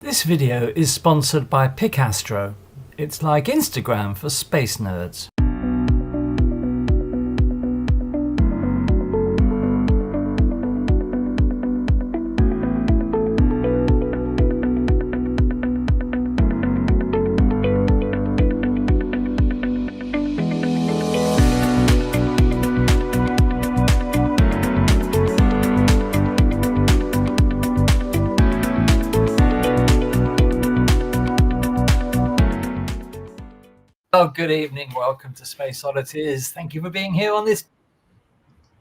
This video is sponsored by Picastro. It's like Instagram for space nerds. Oh, good evening. Welcome to Space Oddities. Thank you for being here on this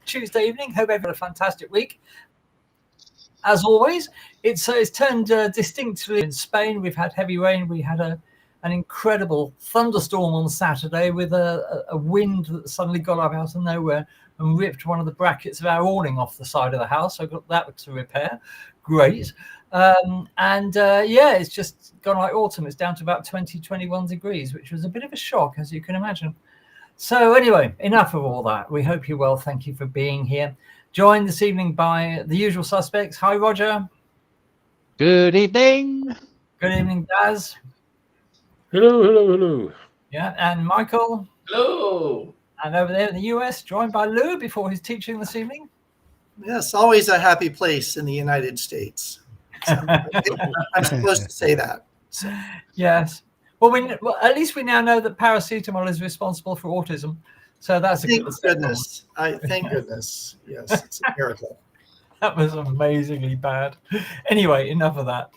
Tuesday evening. Hope everyone had a fantastic week. As always, it's turned distinctly in Spain. We've had heavy rain. We had an incredible thunderstorm on Saturday with a wind that suddenly got up out of nowhere and ripped one of the brackets of our awning off the side of the house. I got that to repair. Great. It's just gone like autumn. It's down to about 21 degrees, which was a bit of a shock, as you can imagine. So anyway, enough of all that. We hope you're well. Thank you for being here. Joined this evening by the usual suspects. Hi, Roger. Good evening. Good evening, Daz. Hello. Yeah, and Michael. Hello. And over there in the US, joined by Lou before his teaching this evening. Yes, always a happy place in the United States. So, I'm supposed to say that. So. Yes. Well, at least we now know that paracetamol is responsible for autism. So that's a Thank good step. goodness. Thank goodness. Yes, it's a miracle. That was amazingly bad. Anyway, enough of that.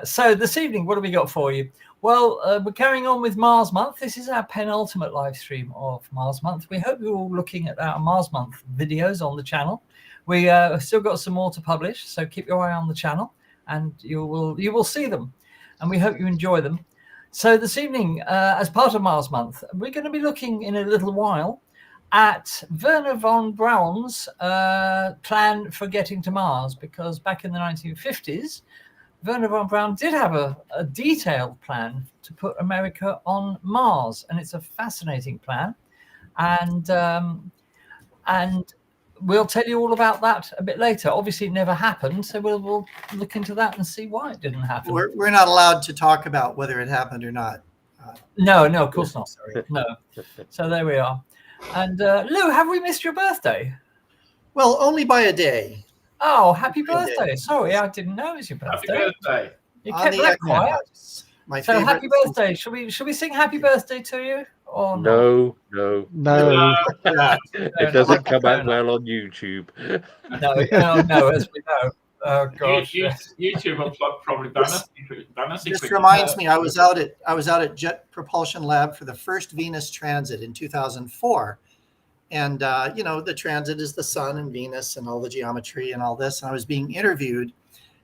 So this evening, what have we got for you? Well, we're carrying on with Mars Month. This is our penultimate live stream of Mars Month. We hope you're all looking at our Mars Month videos on the channel. We still got some more to publish, so keep your eye on the channel, and you will see them, and we hope you enjoy them. So this evening, as part of Mars Month, we're going to be looking in a little while at Wernher Von Braun's plan for getting to Mars, because back in the 1950s, Wernher Von Braun did have a detailed plan to put America on Mars, and it's a fascinating plan, and we'll tell you all about that a bit later. Obviously, it never happened, so we'll look into that and see why it didn't happen. We're not allowed to talk about whether it happened or not. No, of course not. Sorry. No. So there we are. And Lou, have we missed your birthday? Well, only by a day. Oh, happy birthday. Sorry, I didn't know it was your birthday. Happy birthday. You kept that quiet. My So favorite. happy birthday. Should we sing happy birthday to you? Or No. It doesn't come out well on YouTube. No, as we know. Oh gosh. YouTube will probably ban us. This reminds me, I was out at Jet Propulsion Lab for the first Venus transit in 2004. And, the transit is the sun and Venus and all the geometry and all this. And I was being interviewed,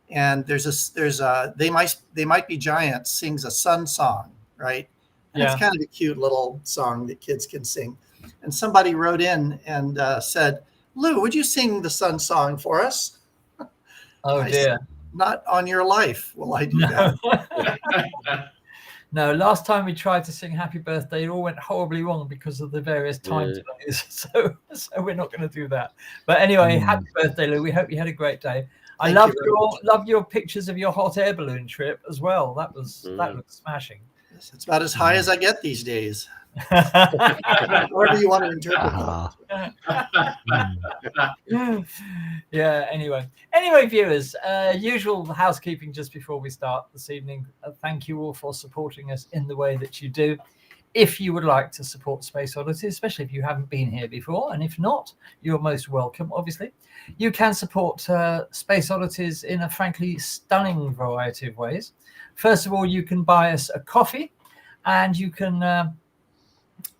and They Might Be Giants sings a sun song, right? And It's kind of a cute little song that kids can sing. And somebody wrote in and said, Lou, would you sing the sun song for us? Oh I dear. said, not on your life will I do that. No, last time we tried to sing happy birthday, it all went horribly wrong because of the various time delays. So we're not going to do that. But anyway, happy birthday, Lou. We hope you had a great day. I loved your pictures of your hot air balloon trip as well. That looked smashing. Yes, it's about as high as I get these days. Whatever you want to interpret that. Yeah, anyway, viewers, usual housekeeping just before we start this evening. Thank you all for supporting us in the way that you do. If you would like to support Space Oddities, especially if you haven't been here before, and if not, you're most welcome, obviously. You can support Space Oddities in a frankly stunning variety of ways. First of all, you can buy us a coffee, and you can hang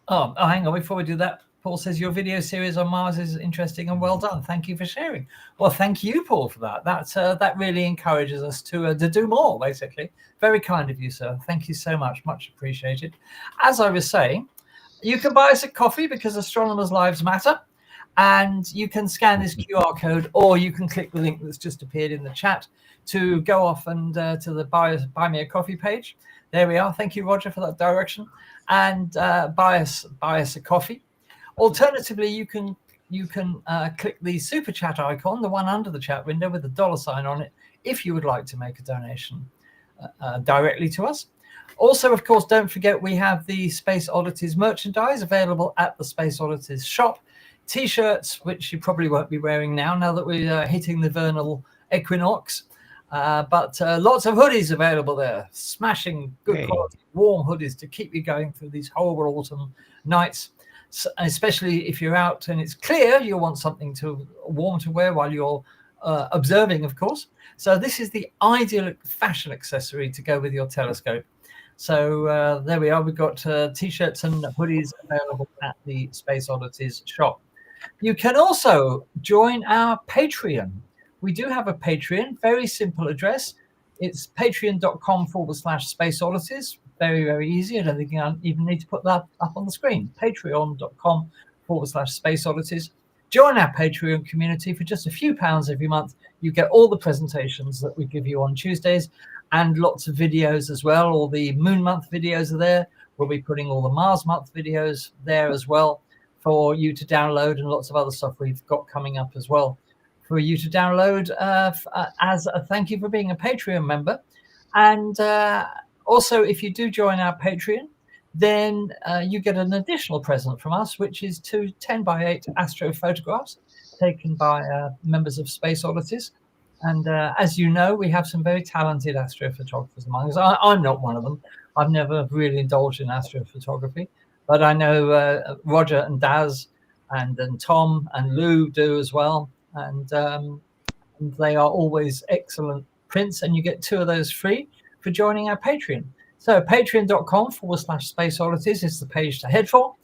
on, before we do that, Paul says your video series on Mars is interesting and well done. Thank you for sharing. Well, thank you, Paul, for that. That really encourages us to do more, basically. Very kind of you, sir. Thank you so much. Much appreciated. As I was saying, you can buy us a coffee because astronomers' lives matter. And you can scan this QR code, or you can click the link that's just appeared in the chat to go off and to the buy me a coffee page. There we are. Thank you, Roger, for that direction. And buy us a coffee. Alternatively, you can click the super chat icon, the one under the chat window with the $sign on it, if you would like to make a donation. directly to us. Also, of course, don't forget we have the Space Oddities merchandise available at the Space Oddities shop. T-shirts, which you probably won't be wearing now that we're hitting the vernal equinox. But lots of hoodies available there. Smashing, good quality, warm hoodies to keep you going through these horrible autumn nights. So, especially if you're out and it's clear, you'll want something warm to wear while you're observing, of course. So this is the ideal fashion accessory to go with your telescope. So there we are. We've got T-shirts and hoodies available at the Space Oddities shop. You can also join our Patreon. We do have a Patreon, very simple address. It's patreon.com/Space Oddities. Very, very easy. I don't think I even need to put that up on the screen. Patreon.com/Space Oddities. Join our Patreon community for just a few pounds every month. You get all the presentations that we give you on Tuesdays and lots of videos as well. All the Moon Month videos are there. We'll be putting all the Mars Month videos there as well for you to download, and lots of other stuff we've got coming up as well for you to download as a thank you for being a Patreon member. And also, if you do join our Patreon, then you get an additional present from us, which is 2 10x8 astro photographs taken by members of Space Oddities. And as you know, we have some very talented astrophotographers among us. I'm not one of them. I've never really indulged in astrophotography, but I know Roger and Daz and Tom and Lou do as well. And they are always excellent prints, and you get 2 of those free for joining our Patreon. So patreon.com/Space Oddities is the page to head for.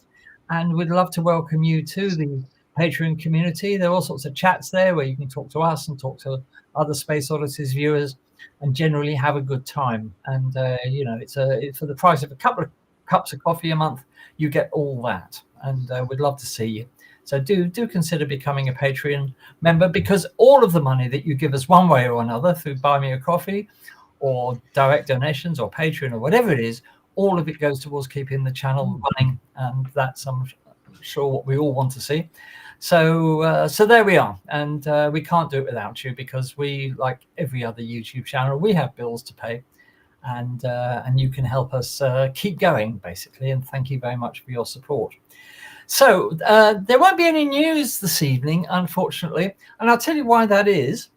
And we'd love to welcome you to the Patreon community. There are all sorts of chats there where you can talk to us and talk to other Space Oddities viewers and generally have a good time. And, it's for the price of a couple of cups of coffee a month, you get all that. And we'd love to see you. So do consider becoming a Patreon member, because all of the money that you give us one way or another through Buy Me a Coffee or direct donations or Patreon or whatever it is, all of it goes towards keeping the channel running. And that's, I'm sure, what we all want to see. So there we are. And we can't do it without you, because we, like every other YouTube channel, we have bills to pay. And you can help us keep going, basically. And thank you very much for your support. So there won't be any news this evening, unfortunately. And I'll tell you why that is.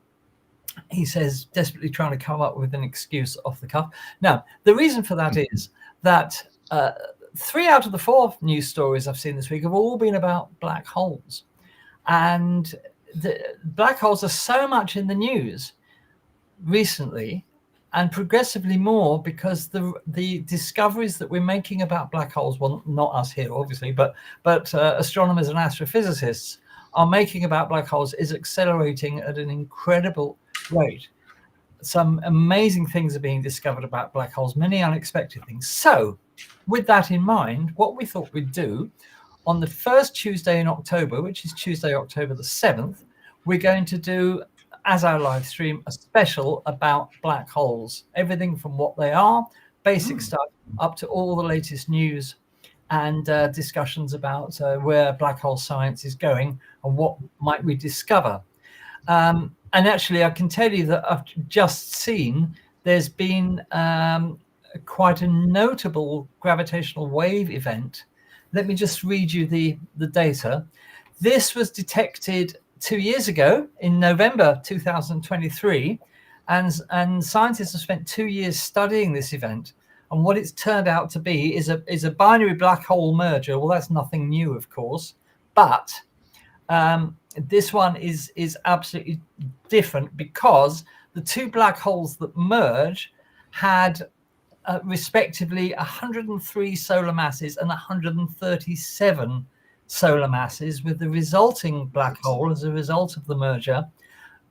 He says, desperately trying to come up with an excuse off the cuff. Now, the reason for that is that 3 out of the 4 news stories I've seen this week have all been about black holes. And the black holes are so much in the news recently, and progressively more, because the discoveries that we're making about black holes, well, not us here, obviously, but astronomers and astrophysicists are making about black holes, is accelerating at an incredible rate. Some amazing things are being discovered about black holes, many unexpected things. So with that in mind, what we thought we'd do on the first Tuesday in October, which is Tuesday, October the 7th, we're going to do, as our live stream, a special about black holes. Everything from what they are, basic stuff, up to all the latest news and discussions about where black hole science is going and what might we discover. And actually, I can tell you that I've just seen there's been quite a notable gravitational wave event. Let me just read you the data. This was detected 2 years ago in November 2023, and scientists have spent 2 years studying this event. And what it's turned out to be is a binary black hole merger. Well, that's nothing new, of course, but this one is absolutely different, because the 2 black holes that merge had respectively 103 solar masses and 137 solar masses, with the resulting black hole as a result of the merger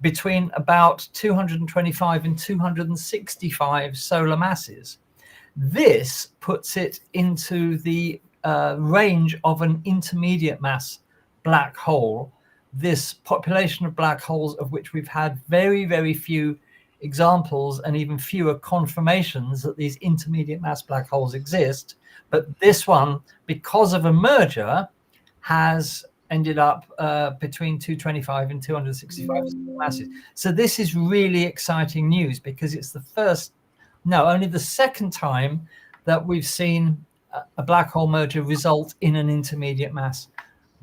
between about 225 and 265 solar masses. This puts it into the range of an intermediate mass black hole. This population of black holes, of which we've had very, very few examples and even fewer confirmations that these intermediate mass black holes exist. But this one, because of a merger, has ended up between 225 and 265 masses. So this is really exciting news, because it's the first No, only the second time that we've seen a black hole merger result in an intermediate mass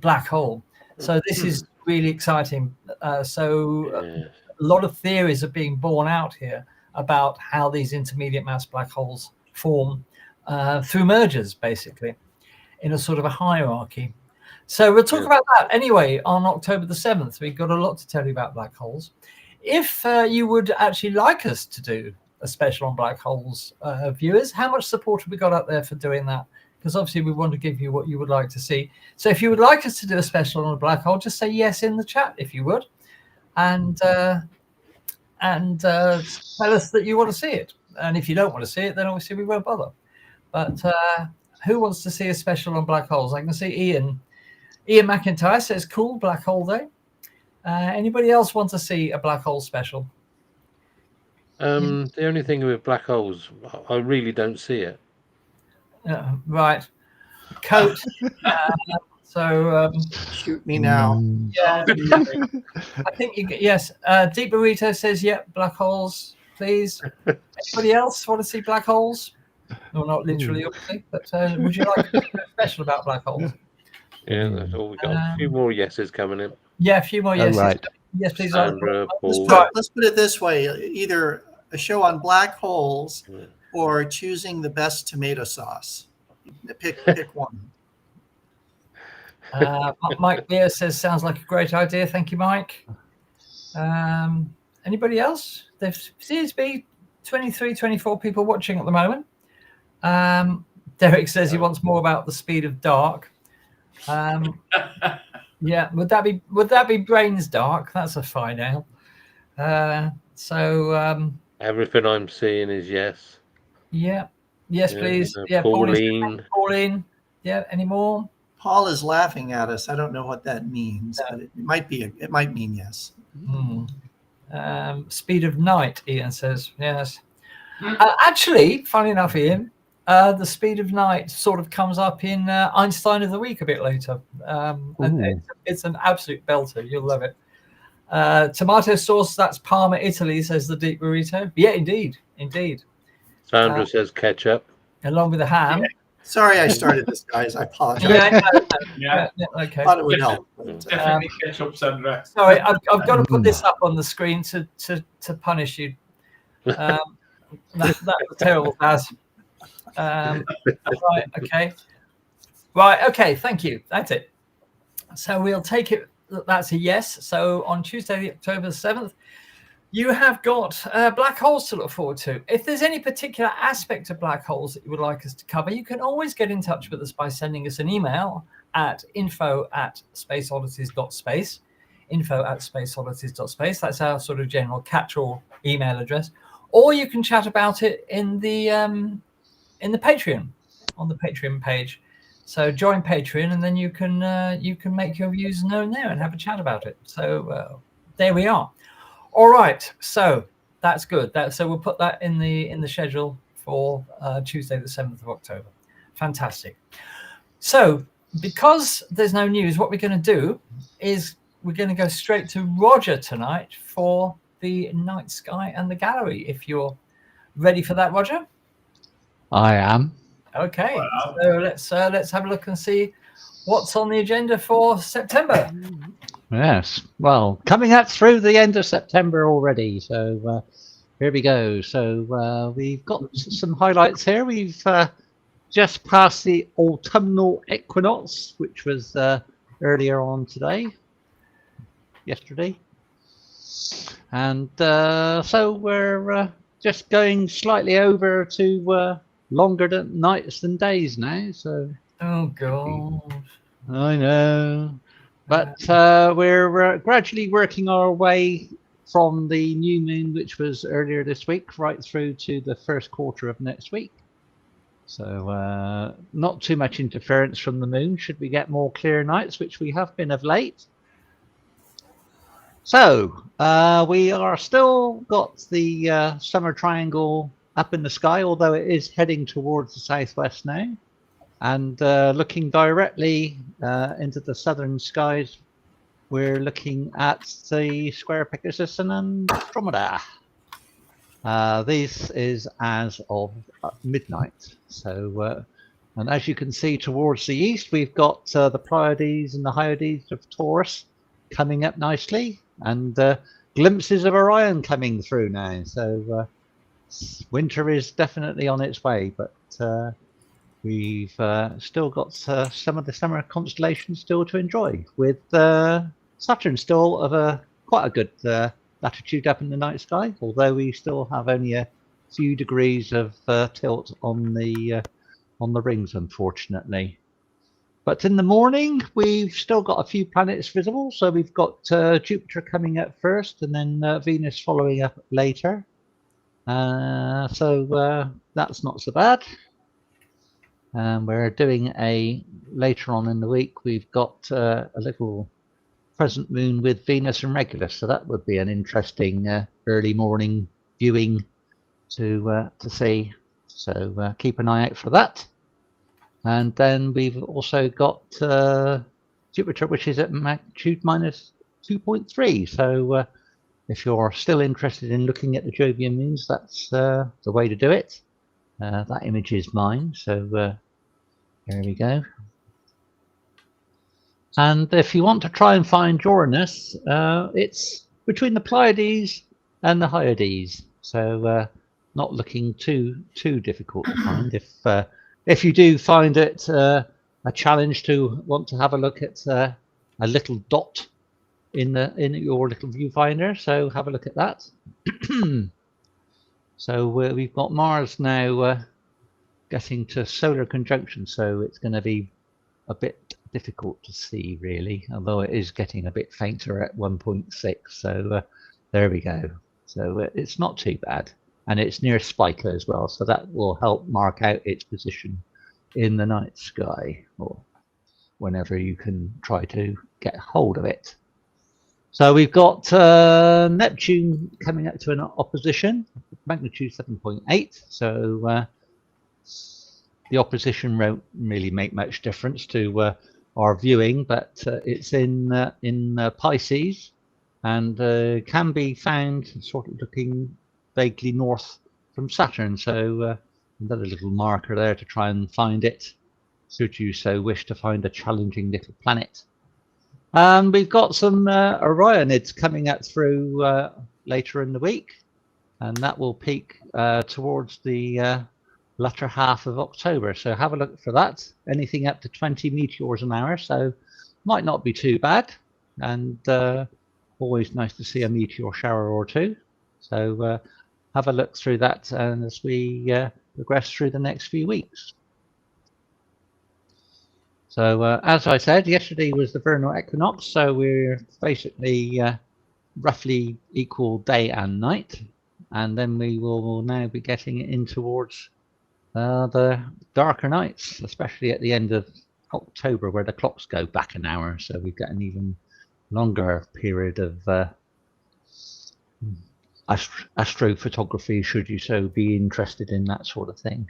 black hole. So this is really exciting. A lot of theories are being borne out here about how these intermediate mass black holes form through mergers, basically, in a sort of a hierarchy. So we'll talk about that anyway on October the 7th. We've got a lot to tell you about black holes. If you would actually like us to do a special on black holes, viewers, how much support have we got out there for doing that? Because obviously we want to give you what you would like to see. So if you would like us to do a special on a black hole, just say yes in the chat if you would, and tell us that you want to see it. And if you don't want to see it, then obviously we won't bother. But who wants to see a special on black holes? I can see Ian McIntyre says, cool, black hole day. Anybody else want to see a black hole special? The only thing with black holes, I really don't see it. Right. Coat. Shoot me now. Yeah. I think you get, yes. Deep Burrito says, yep, black holes, please. Anybody else want to see black holes? Well, not literally, obviously, but would you like to do a special about black holes? Yeah, that's all we got. A few more yeses coming in. Yeah, a few more yeses. Right. Yes, please. Sandra, Paul. Let's put it this way: either a show on black holes or choosing the best tomato sauce. Pick one. Mike Beer says, sounds like a great idea. Thank you, Mike. Anybody else? There seems to be 23, 24 people watching at the moment. Derek says he wants more about the speed of dark. Yeah, would that be Brain's Dark? That's a fine ale. Everything I'm seeing is yes. Yeah. Yes, please. Yeah, Pauline. Yeah, any more? Paul is laughing at us. I don't know what that means, but it might mean yes. Speed of night, Ian says. Yes. Actually, funny enough, Ian, the speed of night sort of comes up in Einstein of the Week a bit later. And it's an absolute belter. You'll love it. Tomato sauce, that's Parma, Italy, says the Deep Burrito. Yeah, indeed. Sandra says ketchup. Along with the ham. Yeah. Sorry I started this, guys. I apologize. Yeah, okay. Thought it would help. Definitely ketchup, Sandra. Sorry, I've got to put this up on the screen to punish you. That was terrible, Baz. Right, okay, thank you. That's it. So we'll take it that's a yes. So on Tuesday, October 7th, you have got black holes to look forward to. If there's any particular aspect of black holes that you would like us to cover, you can always get in touch with us by sending us an email at info@spaceoddities.space, info@spaceoddities.space. That's our sort of general catch-all email address. Or you can chat about it in the Patreon, on the Patreon page. So join Patreon, and then you can make your views known there and have a chat about it. So there we are. All right, so that's good. So we'll put that in the schedule for Tuesday, the 7th of October. Fantastic. So because there's no news, what we're going to do is we're going to go straight to Roger tonight for the night sky and the gallery. If you're ready for that, Roger. I am. Okay, so let's have a look and see what's on the agenda for September. Yes, well, coming up through the end of September already. So here we go. So we've got some highlights here. We've just passed the autumnal equinox, which was earlier on yesterday. And so we're just going slightly over to longer nights than days now. So oh god, I know, but we're gradually working our way from the new moon, which was earlier this week, right through to the first quarter of next week. So not too much interference from the moon should we get more clear nights, which we have been of late. So we are still got the summer triangle up in the sky, although it is heading towards the southwest now, and looking directly into the southern skies, we're looking at the square Pegasus and Andromeda. This is as of midnight. So, and as you can see towards the east, we've got the Pleiades and the Hyades of Taurus coming up nicely, and glimpses of Orion coming through now. So winter is definitely on its way, but we've still got some of the summer constellations still to enjoy, with Saturn still of quite a good latitude up in the night sky, although we still have only a few degrees of tilt on the rings, unfortunately. But in the morning, we've still got a few planets visible. So we've got Jupiter coming up first, and then Venus following up later. So that's not so bad. We're doing later on in the week, we've got a little crescent moon with Venus and Regulus. So that would be an interesting early morning viewing to see. So keep an eye out for that. And then we've also got Jupiter, which is at magnitude minus 2.3. So if you're still interested in looking at the Jovian moons, that's the way to do it. That image is mine. So there we go. And if you want to try and find Uranus, it's between the Pleiades and the Hyades. So not looking too difficult to find. If you do find it a challenge to want to have a look at a little dot in your little viewfinder, so have a look at that. So we've got Mars now getting to solar conjunction, so it's going to be a bit difficult to see, really, although it is getting a bit fainter at 1.6. So there we go. So it's not too bad. And it's near Spica as well, so that will help mark out its position in the night sky, or whenever you can try to get hold of it. So we've got Neptune coming up to an opposition, magnitude 7.8. So the opposition won't really make much difference to our viewing, but it's in Pisces, and can be found sort of looking vaguely north from Saturn. So another little marker there to try and find it, should you so wish to find a challenging little planet. And we've got some Orionids coming up through later in the week, and that will peak towards the latter half of October. So have a look for that. Anything up to 20 meteors an hour, so might not be too bad, and always nice to see a meteor shower or two. So have a look through that, and as we progress through the next few weeks. So as I said, yesterday was the vernal equinox, so we're basically roughly equal day and night, and then we will now be getting in towards the darker nights, especially at the end of October, where the clocks go back an hour, so we've got an even longer period of astrophotography, should you so be interested in that sort of thing.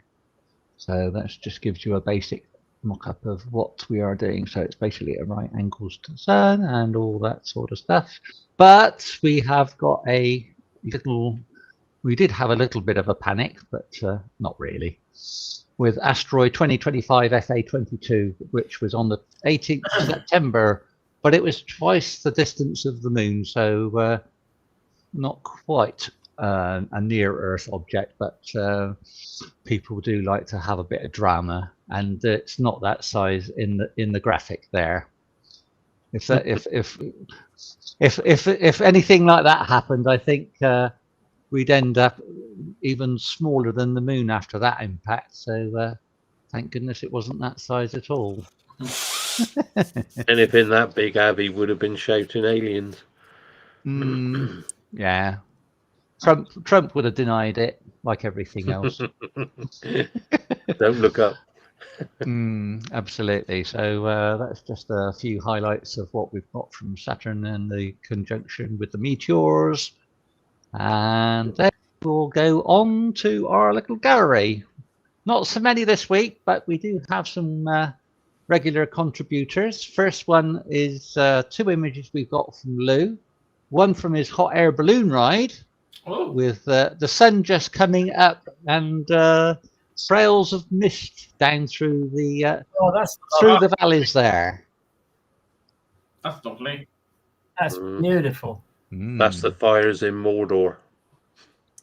So that just gives you a basic mock-up of what we are doing. So it's basically at right angles to the sun and all that sort of stuff. But we have got we did have a little bit of a panic, but not really, with asteroid 2025 FA22, which was on the 18th of September, but it was twice the distance of the moon, so not quite a near-Earth object, but people do like to have a bit of drama, and it's not that size in the graphic there. If anything like that happened, I think we'd end up even smaller than the moon after that impact. So thank goodness it wasn't that size at all. Anything that big, Abby would have been shouting aliens. Yeah. Trump would have denied it, like everything else. Don't look up. Absolutely. So that's just a few highlights of what we've got from Saturn and the conjunction with the meteors. And then we'll go on to our little gallery. Not so many this week, but we do have some regular contributors. First one is two images we've got from Lou. One from his hot air balloon ride, Oh, with the sun just coming up and trails of mist down through the Oh, that's valleys there. that's lovely. beautiful. That's the fires in Mordor.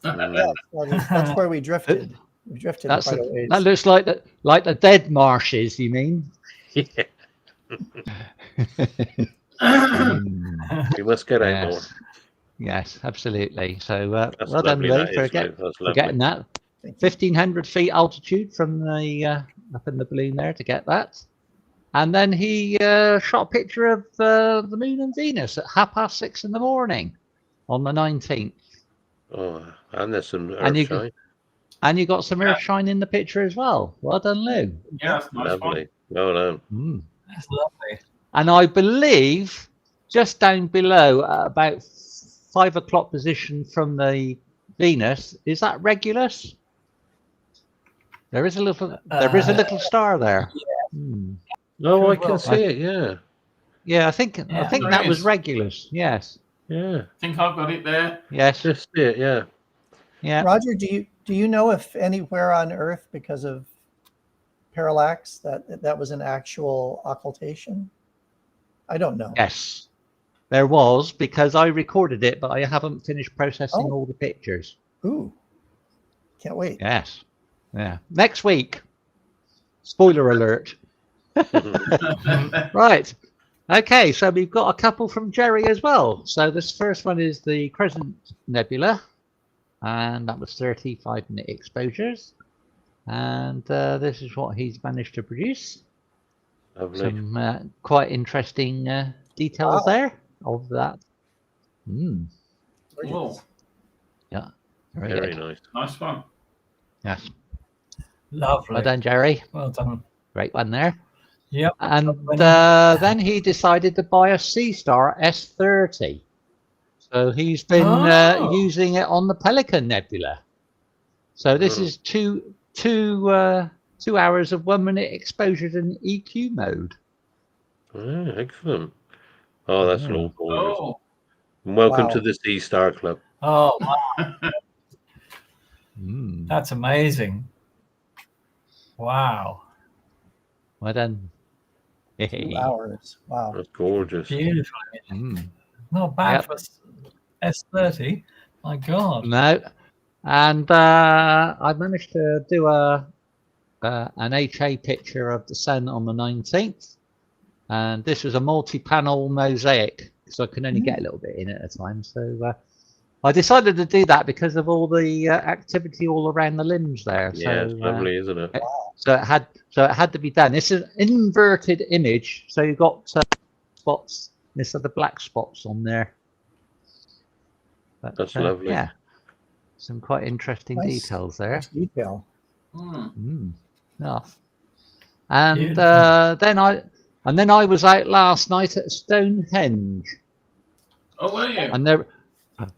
Yeah, well, that's where we drifted. We drifted quite a ways. That looks like the dead marshes. You mean? Yeah, we must get out more. Yes, absolutely. So That's well done, lovely, Lou, that is, mate. That's for getting lovely. that. 1,500 feet altitude from the up in the balloon there to get that. And then he shot a picture of the moon and Venus at 6:30 in the morning on the 19th. Oh, and there's some And earthshine. And you got some earthshine in the picture as well. Well done, Lou. Yeah, that's nice. Lovely. Well done. That's lovely. And I believe just down below, at about 5 o'clock position from the Venus, is that Regulus? There is a little star there. Oh, I can see it. Yeah. Yeah, I think there that was is. Regulus. Yes. Yeah. I think I've got it there. Yes. Just see it. Yeah. Yeah. Roger, do you know if anywhere on Earth, because of parallax, that was an actual occultation? I don't know. Yes. There was, because I recorded it, but I haven't finished processing Oh. all the pictures. Ooh, can't wait. Yes. Yeah. Next week. Spoiler alert. Right. Okay, so we've got a couple from Jerry as well. So this first one is the Crescent Nebula, and that was 35-minute exposures. And this is what he's managed to produce. Lovely. Some quite interesting details there of that. Whoa, Yeah. Very good. nice. nice one. Yes. Lovely. Well done, Jerry. Well done. Great one there. Yep. And then he decided to buy a C-Star S30. So he's been using it on the Pelican Nebula. So this is two hours of 1 minute exposures in EQ mode. Oh, excellent. Oh, that's all gorgeous. Oh, And welcome Wow. to the Sea Star Club. Oh, wow. That's amazing. Wow. Well done. 2 hours. Wow. That's gorgeous. Beautiful. Mm. Not bad Yep. for S30. My God. No, and I managed to do an HA picture of the sun on the 19th, and this was a multi-panel mosaic, so I can only get a little bit in at a time. So I decided to do that because of all the activity all around the limbs there. Yeah, so, it's lovely, isn't it? So it had to be done. It's an inverted image, so you've got spots. This are the black spots on there. But, That's lovely. Yeah, some quite interesting Nice. details there. Nice detail. Yeah. And Beautiful. then I was out last night at Stonehenge, oh, were you?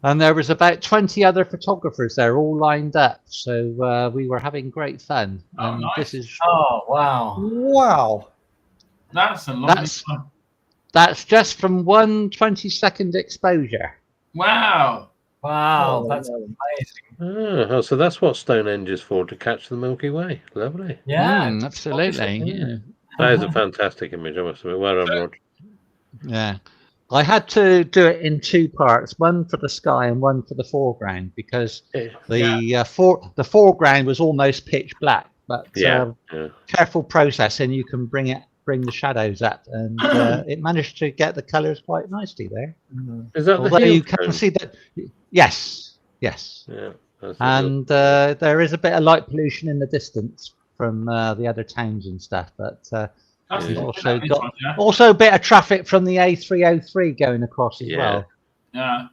and there was about 20 other photographers there, all lined up. So we were having great fun. Oh, And nice. this is Oh, wow. Wow. That's a lovely one. that's just from one 20-second exposure. Wow. Wow. Oh, That's no. amazing. Oh, so that's what Stonehenge is for, to catch the Milky Way. Lovely. Yeah. Absolutely. Yeah. That is a fantastic image, I must admit. Well done, Roger. Yeah. I had to do it in two parts, one for the sky and one for the foreground, because the foreground was almost pitch black. But Yeah. careful processing, you can bring the shadows up, and it managed to get the colours quite nicely there. Is that Although the you heel can tone? see that, yes. Yeah. That's And there is a bit of light pollution in the distance from the other towns and stuff, but That's we've lovely, also that got Roger. also a bit of traffic from the A303 going across as Yeah. well. Yeah.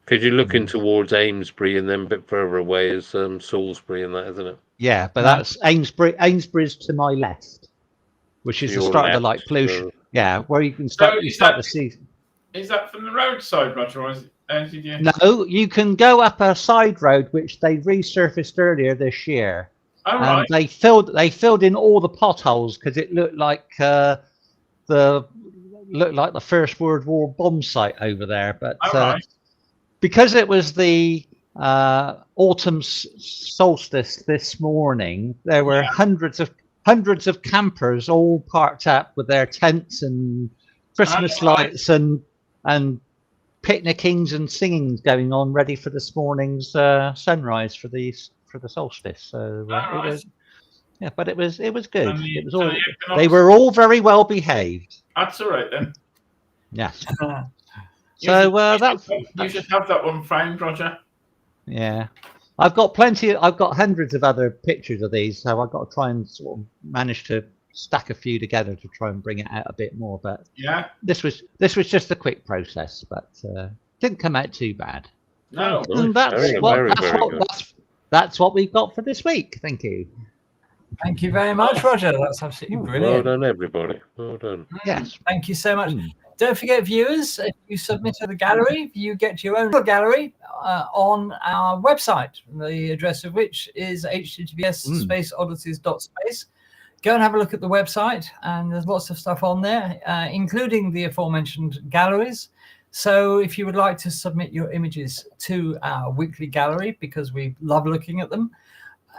because you're looking towards Amesbury, and then a bit further away is Salisbury and that, isn't it? Yeah, but Yeah. that's Amesbury. Amesbury's to my left, which is the Your start of the left, light pollution. so- Yeah, where you can So start. You is start that- to see. Is that from the roadside, Roger, or is it? Did you? No, you can go up a side road which they resurfaced earlier this year, Oh, and right. they filled in all the potholes because it looked like the First World War bomb site over there. But Oh, right. because it was the autumn solstice this morning, there were hundreds of campers all parked up with their tents and Christmas lights and picnickings and singings going on, ready for this morning's sunrise for the solstice. So it was, yeah, but it was good. It was all, they were all very well behaved. That's all right then. Yes. You should have that one framed, Roger. Yeah, I've got hundreds of other pictures of these, so I've got to try and sort of manage to stack a few together to try and bring it out a bit more. But yeah, this was just a quick process, but didn't come out too bad. No, and that's what we've got for this week. Thank you. Thank you very much, Roger. That's absolutely brilliant. Well done, everybody. Well done. Yes. Thank you so much. Don't forget, viewers, if you submit to the gallery, you get your own gallery on our website, the address of which is https://spaceoddities.space. Go and have a look at the website, and there's lots of stuff on there, including the aforementioned galleries. So if you would like to submit your images to our weekly gallery, because we love looking at them,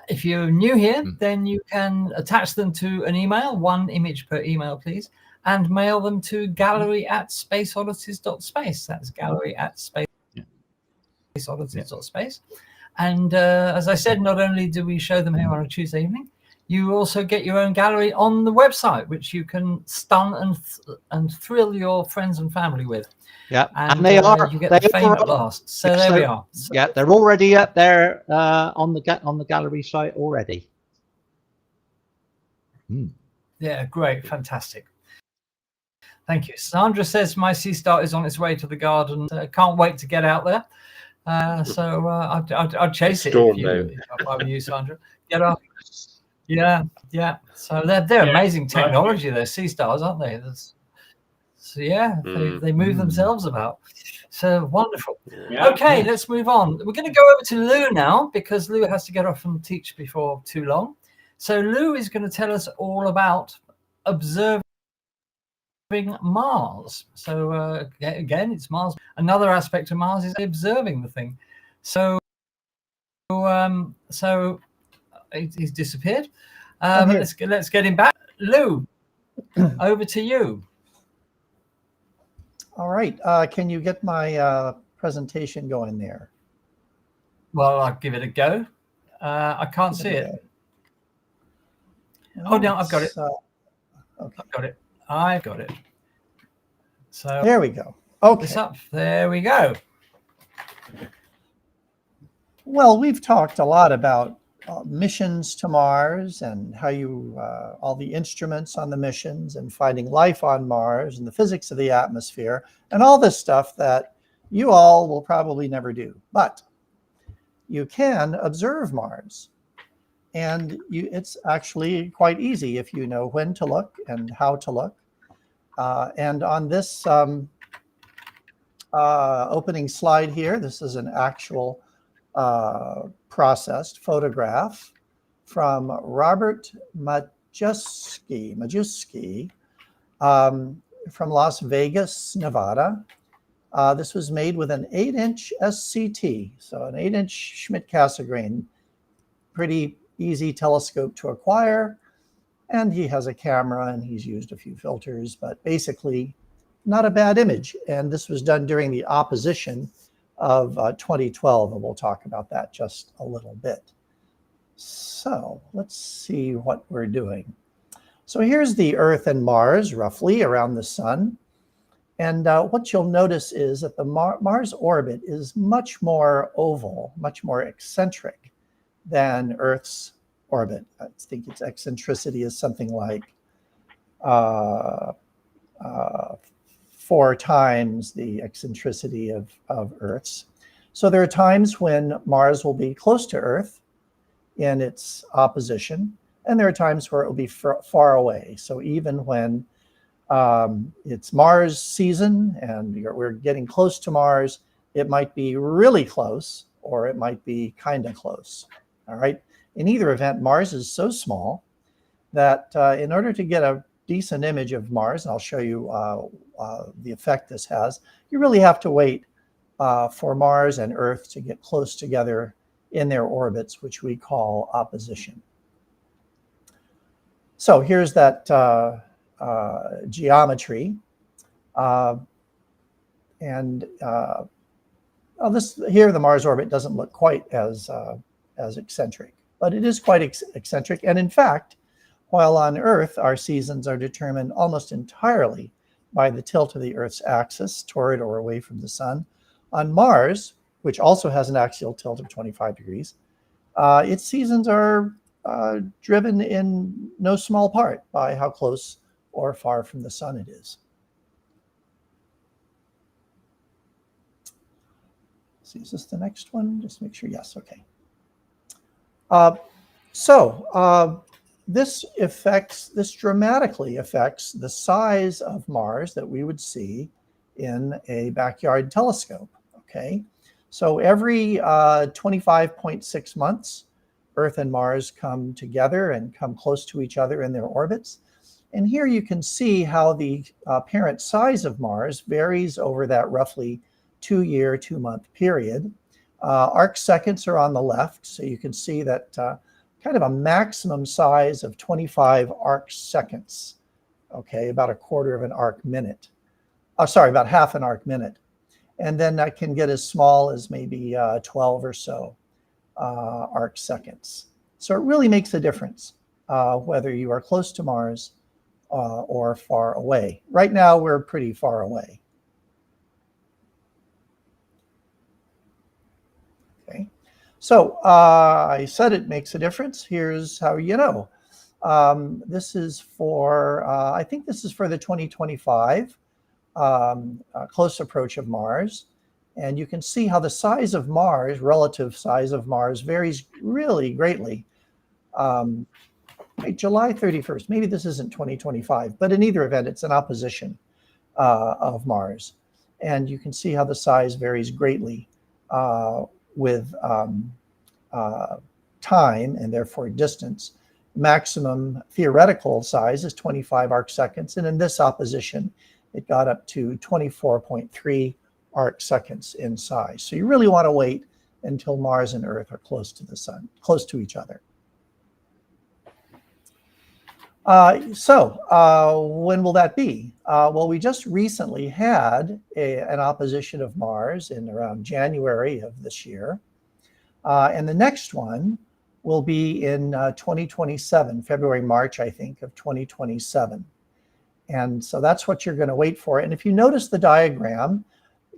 if you're new here, then you can attach them to an email, one image per email, please, and mail them to gallery@spaceoddities.space. That's gallery@spaceoddities.space. And as I said, not only do we show them here on a Tuesday evening, you also get your own gallery on the website, which you can stun and thrill your friends and family with. Yeah, and they are. You get the fame at last. So there we are. So, yeah, they're already up there on the gallery site already. Yeah, great, fantastic. Thank you. Sandra says my sea star is on its way to the garden. Can't wait to get out there. So I'd chase it if I were you, Sandra. Get up. Yeah. So they're amazing technology. They're sea stars, aren't they? So yeah, they move themselves about. So wonderful. Yeah. Okay, let's move on. We're going to go over to Lou now, because Lou has to get off and teach before too long. So Lou is going to tell us all about observing Mars. So again, it's Mars. Another aspect of Mars is observing the thing. So he's disappeared. Let's get him back. Lou, over to you. All right. Can you get my presentation going there? Well, I'll give it a go. I can't see it. Oh, no, I've got it. Okay. I've got it. So there we go. Okay. This up. There we go. Well, we've talked a lot about missions to Mars and how all the instruments on the missions and finding life on Mars and the physics of the atmosphere and all this stuff that you all will probably never do. But you can observe Mars. And it's actually quite easy if you know when to look and how to look. And on this opening slide here, this is an actual processed photograph from Robert Majewski from Las Vegas, Nevada. This was made with an 8-inch SCT, so an 8-inch Schmidt-Cassegrain, pretty easy telescope to acquire. And he has a camera and he's used a few filters, but basically not a bad image. And this was done during the opposition of 2012, and we'll talk about that just a little bit. So let's see what we're doing. So here's the Earth and Mars, roughly around the sun. And what you'll notice is that the Mars orbit is much more oval, much more eccentric than Earth's orbit. I think its eccentricity is something like 4 times the eccentricity of Earth's. So there are times when Mars will be close to Earth in its opposition, and there are times where it will be far away. So even when it's Mars season and we're getting close to Mars, it might be really close or it might be kind of close. All right. In either event, Mars is so small that in order to get a decent image of Mars, and I'll show you the effect this has, you really have to wait for Mars and Earth to get close together in their orbits, which we call opposition. So here's that geometry. Here the Mars orbit doesn't look quite as eccentric, but it is quite eccentric. And in fact, while on Earth, our seasons are determined almost entirely by the tilt of the Earth's axis toward or away from the sun. On Mars, which also has an axial tilt of 25 degrees, its seasons are driven in no small part by how close or far from the sun it is. See, is this the next one? Just make sure, yes, okay. This dramatically affects the size of Mars that we would see in a backyard telescope, okay? So every 25.6 months, Earth and Mars come together and come close to each other in their orbits. And here you can see how the apparent size of Mars varies over that roughly 2-year, 2-month period. Arc seconds are on the left, so you can see that kind of a maximum size of 25 arc seconds, okay, about a quarter of an arc minute. Sorry, about half an arc minute. And then that can get as small as maybe 12 or so arc seconds. So it really makes a difference whether you are close to Mars or far away. Right now, we're pretty far away. Okay, so I said it makes a difference. Here's how you know. This is for, I think this is for the 2025 close approach of Mars. And you can see how the size of Mars, relative size of Mars, varies really greatly. July 31st, maybe this isn't 2025, but in either event, it's an opposition of Mars. And you can see how the size varies greatly with time and therefore distance. Maximum theoretical size is 25 arc seconds. And in this opposition, it got up to 24.3 arc seconds in size. So you really want to wait until Mars and Earth are close to the sun, close to each other. When will that be? Well, we just recently had an opposition of Mars in around January of this year. And the next one will be in 2027, February, March, I think, of 2027. And so that's what you're going to wait for. And if you notice the diagram,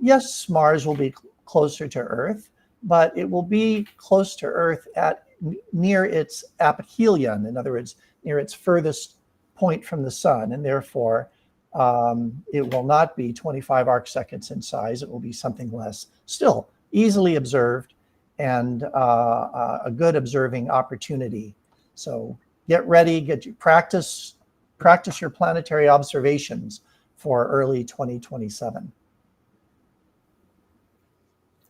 yes, Mars will be closer to Earth, but it will be close to Earth at near its aphelion, in other words, near its furthest point from the sun, and therefore it will not be 25 arc seconds in size. It will be something less. Still easily observed and a good observing opportunity. So get ready, practice your planetary observations for early 2027.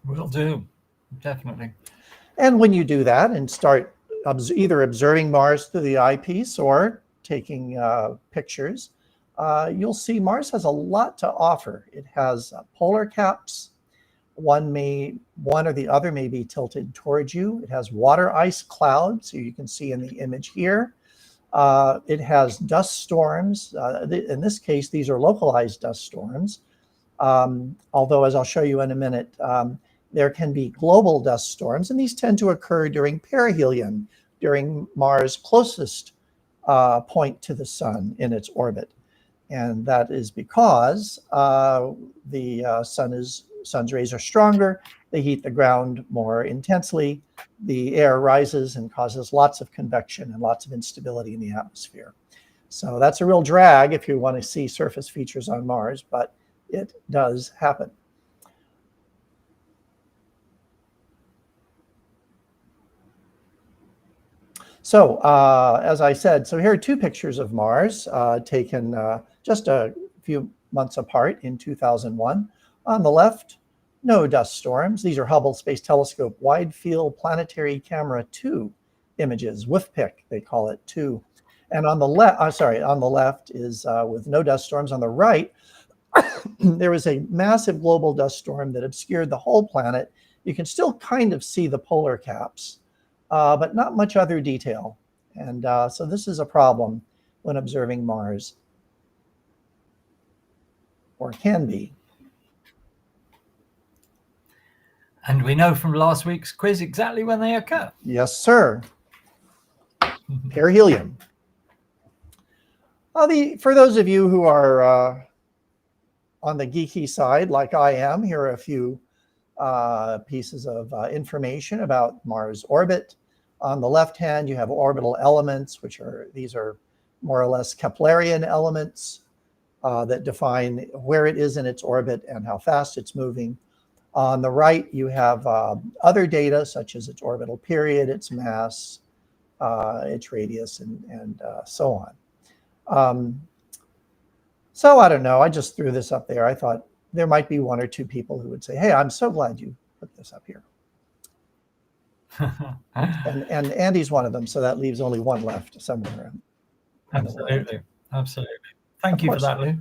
Will do, definitely. And when you do that and start either observing Mars through the eyepiece or taking pictures, you'll see Mars has a lot to offer. It has polar caps. One or the other may be tilted towards you. It has water ice clouds, so you can see in the image here. It has dust storms. In this case, these are localized dust storms. Although, as I'll show you in a minute, there can be global dust storms, and these tend to occur during perihelion, during Mars' closest point to the sun in its orbit. And that is because the sun's rays are stronger, they heat the ground more intensely, the air rises and causes lots of convection and lots of instability in the atmosphere. So that's a real drag if you want to see surface features on Mars, but it does happen. So as I said, so here are two pictures of Mars taken just a few months apart in 2001. On the left, no dust storms. These are Hubble Space Telescope Wide Field Planetary Camera 2 images, WFPIC, they call it 2. And on the left, on the left is with no dust storms. On the right, there was a massive global dust storm that obscured the whole planet. You can still kind of see the polar caps, but not much other detail. And so this is a problem when observing Mars, or can be. And we know from last week's quiz exactly when they occur. Yes, sir. Perihelion. For those of you who are on the geeky side, like I am, here are a few pieces of information about Mars' orbit. On the left hand, you have orbital elements, these are more or less Keplerian elements that define where it is in its orbit and how fast it's moving. On the right, you have other data, such as its orbital period, its mass, its radius, and so on. So I don't know. I just threw this up there. I thought there might be one or two people who would say, hey, I'm so glad you put this up here. and Andy's one of them, so that leaves only one left somewhere. Absolutely. Thank you for that, Lou.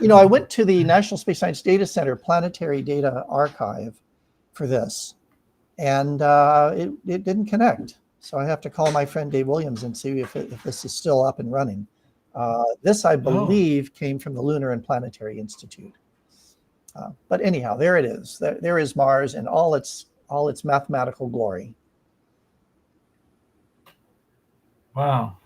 You know, I went to the National Space Science Data Center Planetary Data Archive for this, and it didn't connect. So I have to call my friend Dave Williams and see if this is still up and running. This, I believe, came from the Lunar and Planetary Institute. But anyhow, there it is. There is Mars in all its mathematical glory. Wow.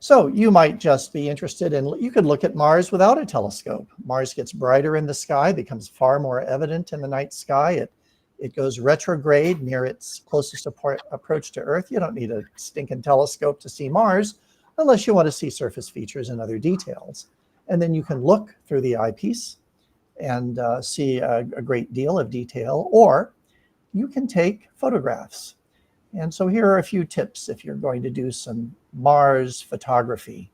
So you might just be interested in, you could look at Mars without a telescope. Mars gets brighter in the sky, becomes far more evident in the night sky. It goes retrograde near its closest approach to Earth. You don't need a stinking telescope to see Mars unless you want to see surface features and other details. And then you can look through the eyepiece and see a great deal of detail, or you can take photographs. And so here are a few tips if you're going to do some Mars photography.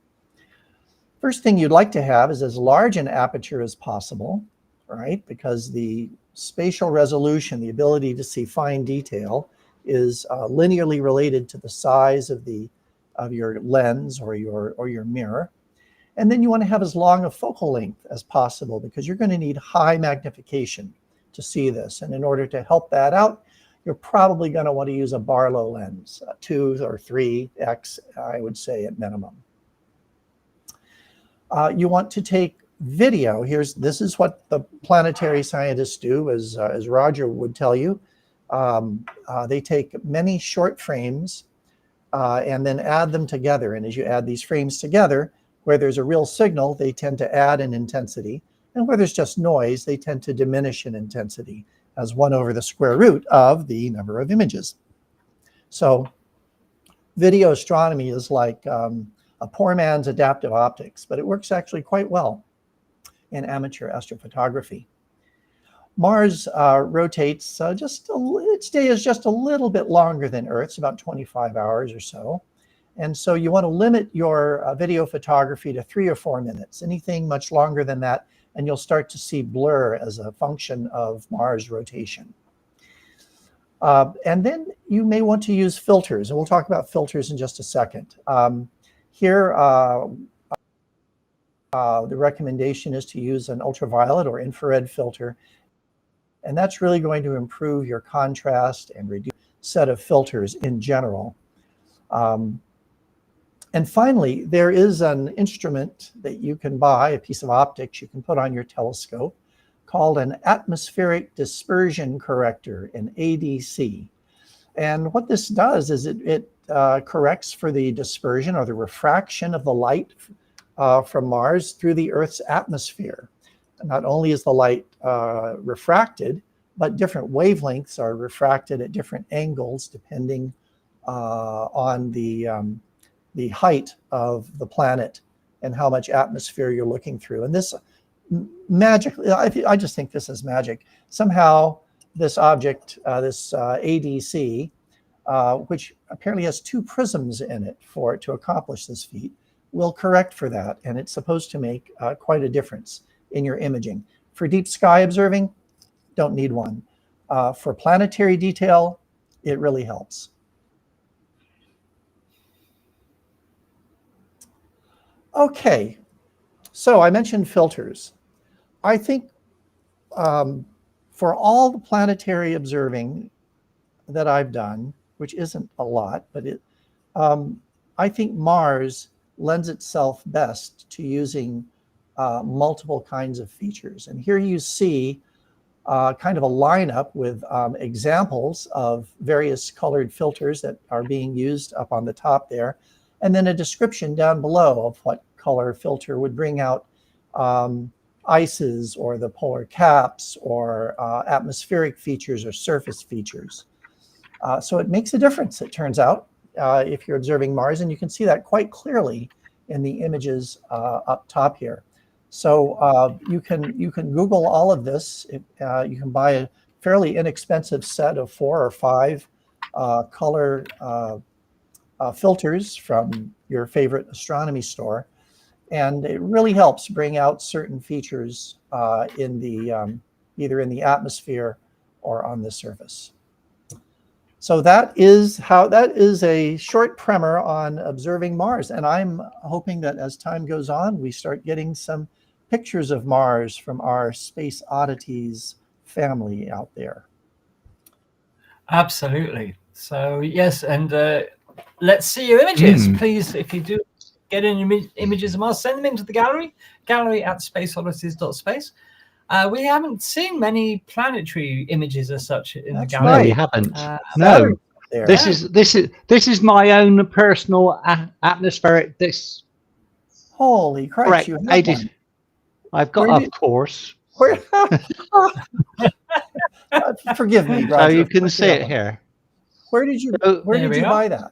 First thing you'd like to have is as large an aperture as possible, right? Because the spatial resolution, the ability to see fine detail, is linearly related to the size of your lens or your mirror. And then you want to have as long a focal length as possible, because you're going to need high magnification to see this. And in order to help that out, you're probably going to want to use a Barlow lens, 2 or 3x, I would say, at minimum. You want to take video. This is what the planetary scientists do, as Roger would tell you. They take many short frames and then add them together. And as you add these frames together, where there's a real signal, they tend to add in intensity. And where there's just noise, they tend to diminish in intensity as 1 over the square root of the number of images. So video astronomy is like a poor man's adaptive optics, but it works actually quite well in amateur astrophotography. Mars rotates its day is just a little bit longer than Earth's, about 25 hours or so. And so you want to limit your video photography to 3 or 4 minutes. Anything much longer than that, and you'll start to see blur as a function of Mars rotation. And then you may want to use filters, and we'll talk about filters in just a second. Here, the recommendation is to use an ultraviolet or infrared filter, and that's really going to improve your contrast and reduce set of filters in general. And finally, there is an instrument that you can buy, a piece of optics you can put on your telescope, called an atmospheric dispersion corrector, an ADC. And what this does is it corrects for the dispersion or the refraction of the light from Mars through the Earth's atmosphere. Not only is the light refracted, but different wavelengths are refracted at different angles depending on the height of the planet and how much atmosphere you're looking through. And this magically, I just think this is magic. Somehow this object, this ADC, which apparently has 2 prisms in it to accomplish this feat, will correct for that. And it's supposed to make quite a difference in your imaging. For deep sky observing, don't need one. For planetary detail, it really helps. Okay, So I mentioned filters. I think for all the planetary observing that I've done, which isn't a lot, but I think Mars lends itself best to using multiple kinds of features. And here you see kind of a lineup with examples of various colored filters that are being used up on the top there, and then a description down below of what color filter would bring out ices or the polar caps or atmospheric features or surface features. So it makes a difference, it turns out, if you're observing Mars, and you can see that quite clearly in the images up top here. So you can Google all of this. You can buy a fairly inexpensive set of 4 or 5 color filters from your favorite astronomy store, and it really helps bring out certain features in the either in the atmosphere or on the surface. So that is a short primer on observing Mars, and I'm hoping that as time goes on, we start getting some pictures of Mars from our Space Oddities family out there. Absolutely. So yes, and let's see your images, please. If you do get any images of Mars, send them into the gallery at spaceoddities.space. We haven't seen many planetary images as such in the gallery. No, we haven't. No, this is my own personal atmospheric disc. Holy Christ! Correct. You have one. I've got, of course. Where, forgive me, Roger. So you can see it here. Where did you buy that?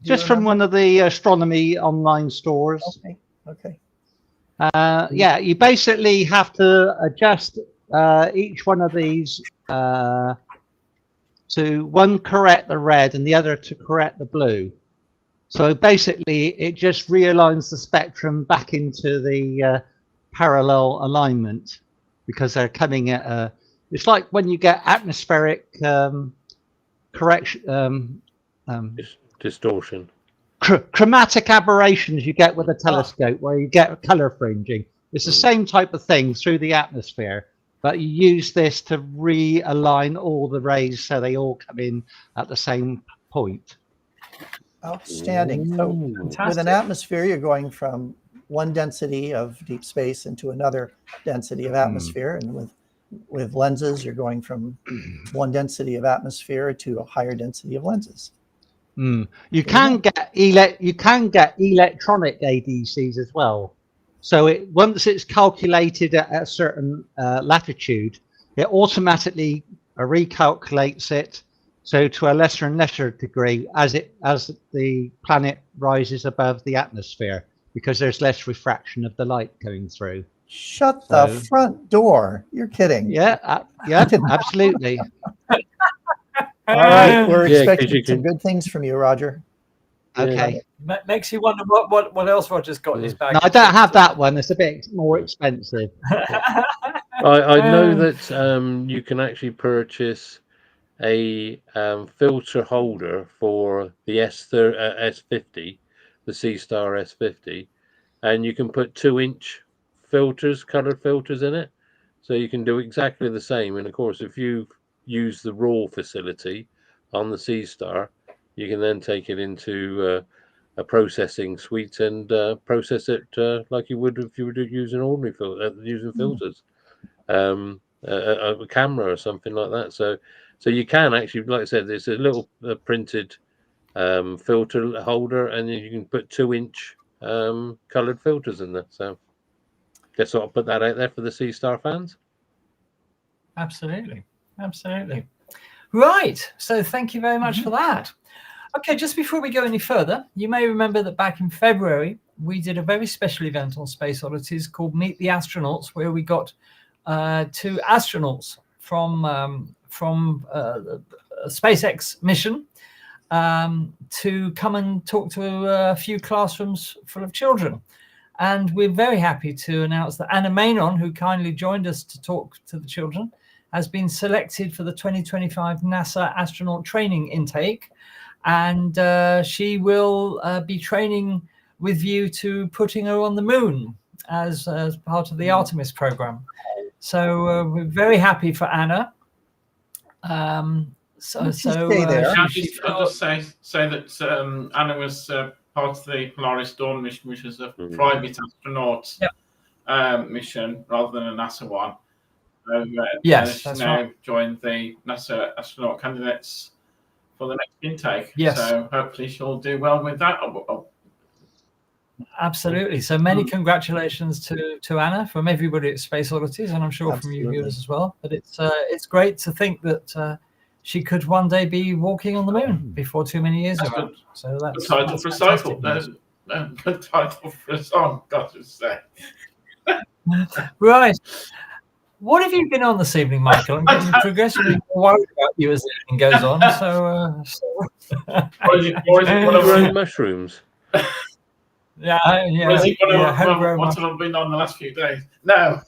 Just from one of the astronomy online stores. Okay. Yeah, you basically have to adjust each one of these to one correct the red and the other to correct the blue. So basically, it just realigns the spectrum back into the parallel alignment because they're coming at a. It's like when you get atmospheric correction, distortion. Chromatic aberrations you get with a telescope where you get color fringing. It's the same type of thing through the atmosphere, but you use this to realign all the rays so they all come in at the same point. Outstanding. So with an atmosphere, you're going from one density of deep space into another density of atmosphere, and with lenses, you're going from one density of atmosphere to a higher density of lenses. You can get electronic ADCs as well. So once it's calculated at a certain latitude, it automatically recalculates it. So to a lesser and lesser degree as the planet rises above the atmosphere, because there's less refraction of the light going through. Shut the front door! You're kidding? Yeah, yeah, absolutely. All right, we're expecting some good things from you, Roger. Okay. Makes you wonder what else Roger's got in his bag. No, I don't have that one. It's a bit more expensive. I know that you can actually purchase a filter holder for the S50, the C-Star S50, and you can put 2-inch filters, colored filters in it, so you can do exactly the same. And of course, if you use the raw facility on the C-Star, you can then take it into a processing suite and process it like you would if you were using ordinary using filters, a camera or something like that. So you can actually, like I said, there's a little printed filter holder, and you can put 2-inch colored filters in there. So just sort of put that out there for the C-Star fans. Absolutely. Right. So thank you very much for that. Okay, just before we go any further, you may remember that back in February, we did a very special event on Space Oddities called Meet the Astronauts, where we got 2 astronauts from a SpaceX mission to come and talk to a few classrooms full of children. And we're very happy to announce that Anna Mainon, who kindly joined us to talk to the children, has been selected for the 2025 NASA astronaut training intake. And she will be training with view to putting her on the moon as part of the Artemis program. So we're very happy for Anna. Stay there. I'll just say that Anna was part of the Polaris Dawn mission, which is a private astronaut mission rather than a NASA one. Yes, she's that's now right. joined the NASA astronaut candidates for the next intake. Yes. So hopefully she'll do well with that. Absolutely. So many congratulations to Anna from everybody at Space Oddities, and I'm sure from you viewers as well. But it's great to think that she could one day be walking on the moon before too many years ago. So that's good title for a cycle. Good title for a song, got to say. Right. What have you been on this evening, Michael? I'm getting progressively more worried about you as the evening goes on. Or is it one of growing mushrooms? Yeah. Or is it what have I been on the last few days? No.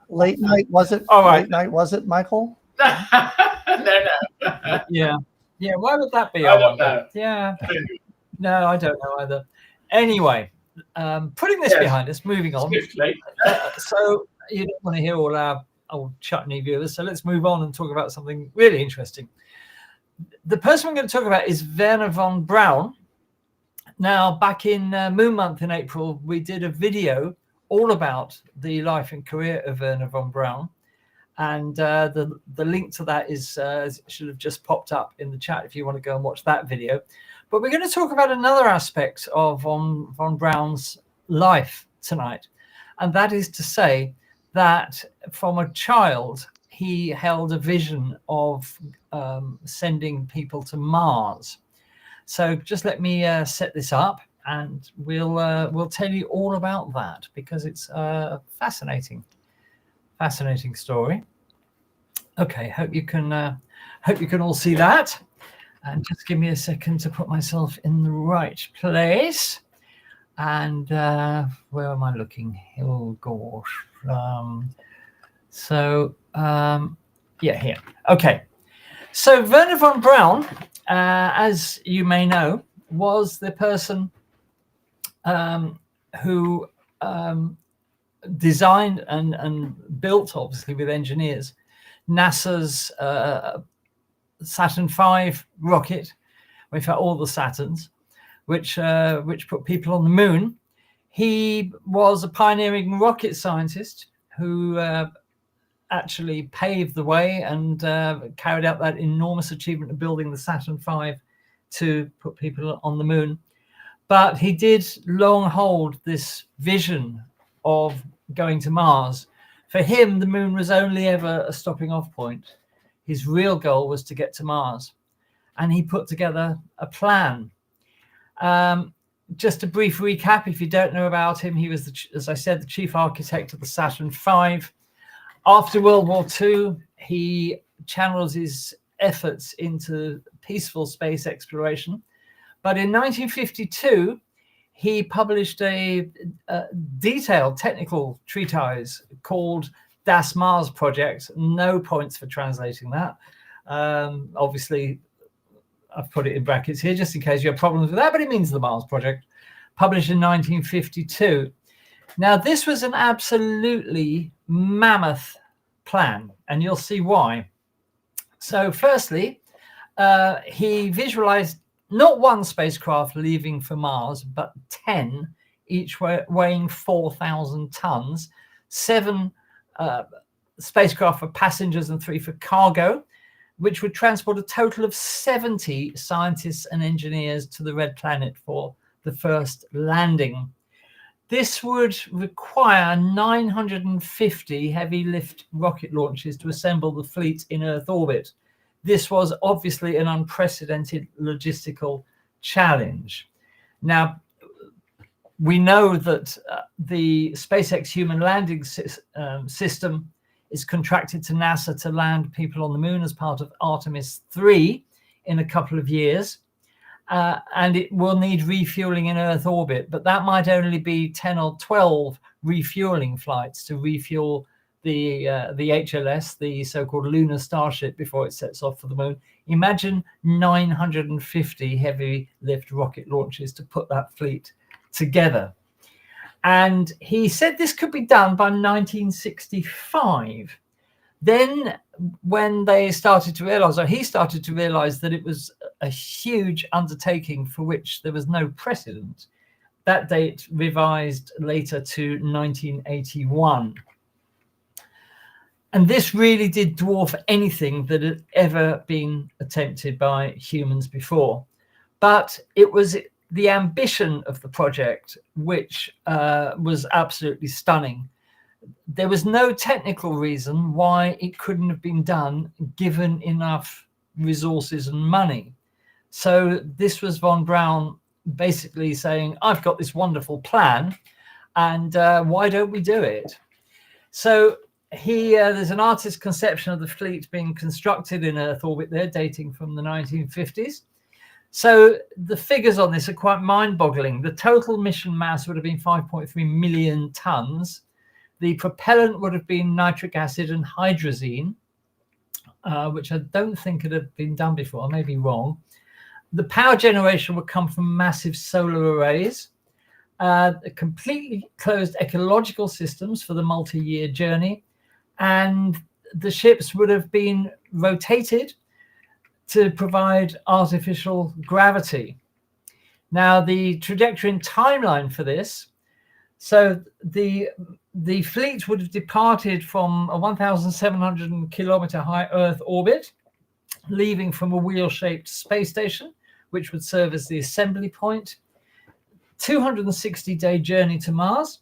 Late night was it? All right. Late night was it, Michael? No. Yeah. Why would that be? I don't know. Yeah. No, I don't know either. Anyway, putting this behind us, moving on. So you don't want to hear all our old chutney viewers, so let's move on and talk about something really interesting. The person we're going to talk about is Wernher Von Braun. Now, back in Moon Month in April, we did a video all about the life and career of Wernher Von Braun. And the link to that should have just popped up in the chat if you want to go and watch that video. But we're going to talk about another aspect of Von Braun's life tonight. And that is to say that from a child, he held a vision of sending people to Mars. So just let me set this up, and we'll tell you all about that, because it's a fascinating story. Okay, hope you can all see that, and just give me a second to put myself in the right place. And where am I looking? Oh gosh. Here. Okay. So Wernher von Braun, as you may know, was the person who designed and built, obviously with engineers, NASA's Saturn V rocket. In fact, all the Saturns, which put people on the moon. He was a pioneering rocket scientist who actually paved the way and carried out that enormous achievement of building the Saturn V to put people on the moon. But he did long hold this vision of going to Mars. For him, the moon was only ever a stopping off point. His real goal was to get to Mars. And he put together a plan. Just a brief recap, if you don't know about him, he was, as I said, the chief architect of the Saturn V. After World War II, he channeled his efforts into peaceful space exploration. But in 1952, he published a detailed technical treatise called Das Mars Project. No points for translating that. Obviously, I've put it in brackets here just in case you have problems with that, but it means the Mars Project, published in 1952. Now, this was an absolutely mammoth plan, and you'll see why. So firstly, he visualized not one spacecraft leaving for Mars, but 10, each weighing 4,000 tons, 7 spacecraft for passengers and 3 for cargo, which would transport a total of 70 scientists and engineers to the Red Planet for the first landing. This would require 950 heavy lift rocket launches to assemble the fleet in Earth orbit. This was obviously an unprecedented logistical challenge. Now, we know that the SpaceX human landing system is contracted to NASA to land people on the moon as part of Artemis 3 in a couple of years. And it will need refueling in Earth orbit, but that might only be 10 or 12 refueling flights to refuel the HLS, the so-called lunar starship, before it sets off for the moon. Imagine 950 heavy lift rocket launches to put that fleet together. And he said this could be done by 1965. Then when they started to realize, or he started to realize, that it was a huge undertaking for which there was no precedent, that date revised later to 1981. And this really did dwarf anything that had ever been attempted by humans before. But it was the ambition of the project which was absolutely stunning. There was no technical reason why it couldn't have been done given enough resources and money. So this was von Braun basically saying, I've got this wonderful plan, and why don't we do it? So there's an artist's conception of the fleet being constructed in Earth orbit there, dating from the 1950s. So the figures on this are quite mind-boggling. The total mission mass would have been 5.3 million tons. The propellant would have been nitric acid and hydrazine, which I don't think had been done before. I may be wrong. The power generation would come from massive solar arrays, completely closed ecological systems for the multi-year journey, and the ships would have been rotated to provide artificial gravity. Now, the trajectory and timeline for this, so the fleet would have departed from a 1,700 kilometer high Earth orbit, leaving from a wheel-shaped space station, which would serve as the assembly point. 260-day journey to Mars,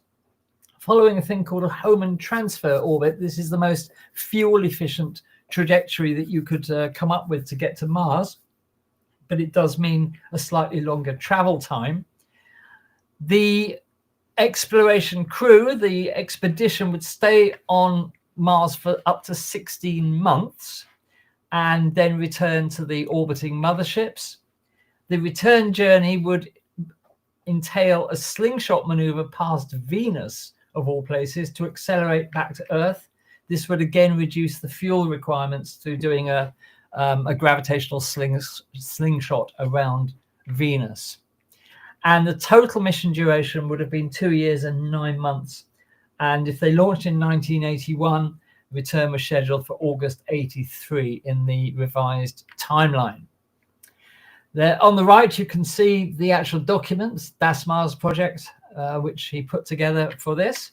following a thing called a Hohmann transfer orbit. This is the most fuel-efficient trajectory that you could come up with to get to Mars, but it does mean a slightly longer travel time. The exploration crew, the expedition, would stay on Mars for up to 16 months and then return to the orbiting motherships. The return journey would entail a slingshot maneuver past Venus, of all places, to accelerate back to Earth. This would again reduce the fuel requirements through doing a gravitational slingshot around Venus. And the total mission duration would have been 2 years and 9 months. And if they launched in 1981, return was scheduled for August 83 in the revised timeline. There on the right, you can see the actual documents, Das Mars project, which he put together for this.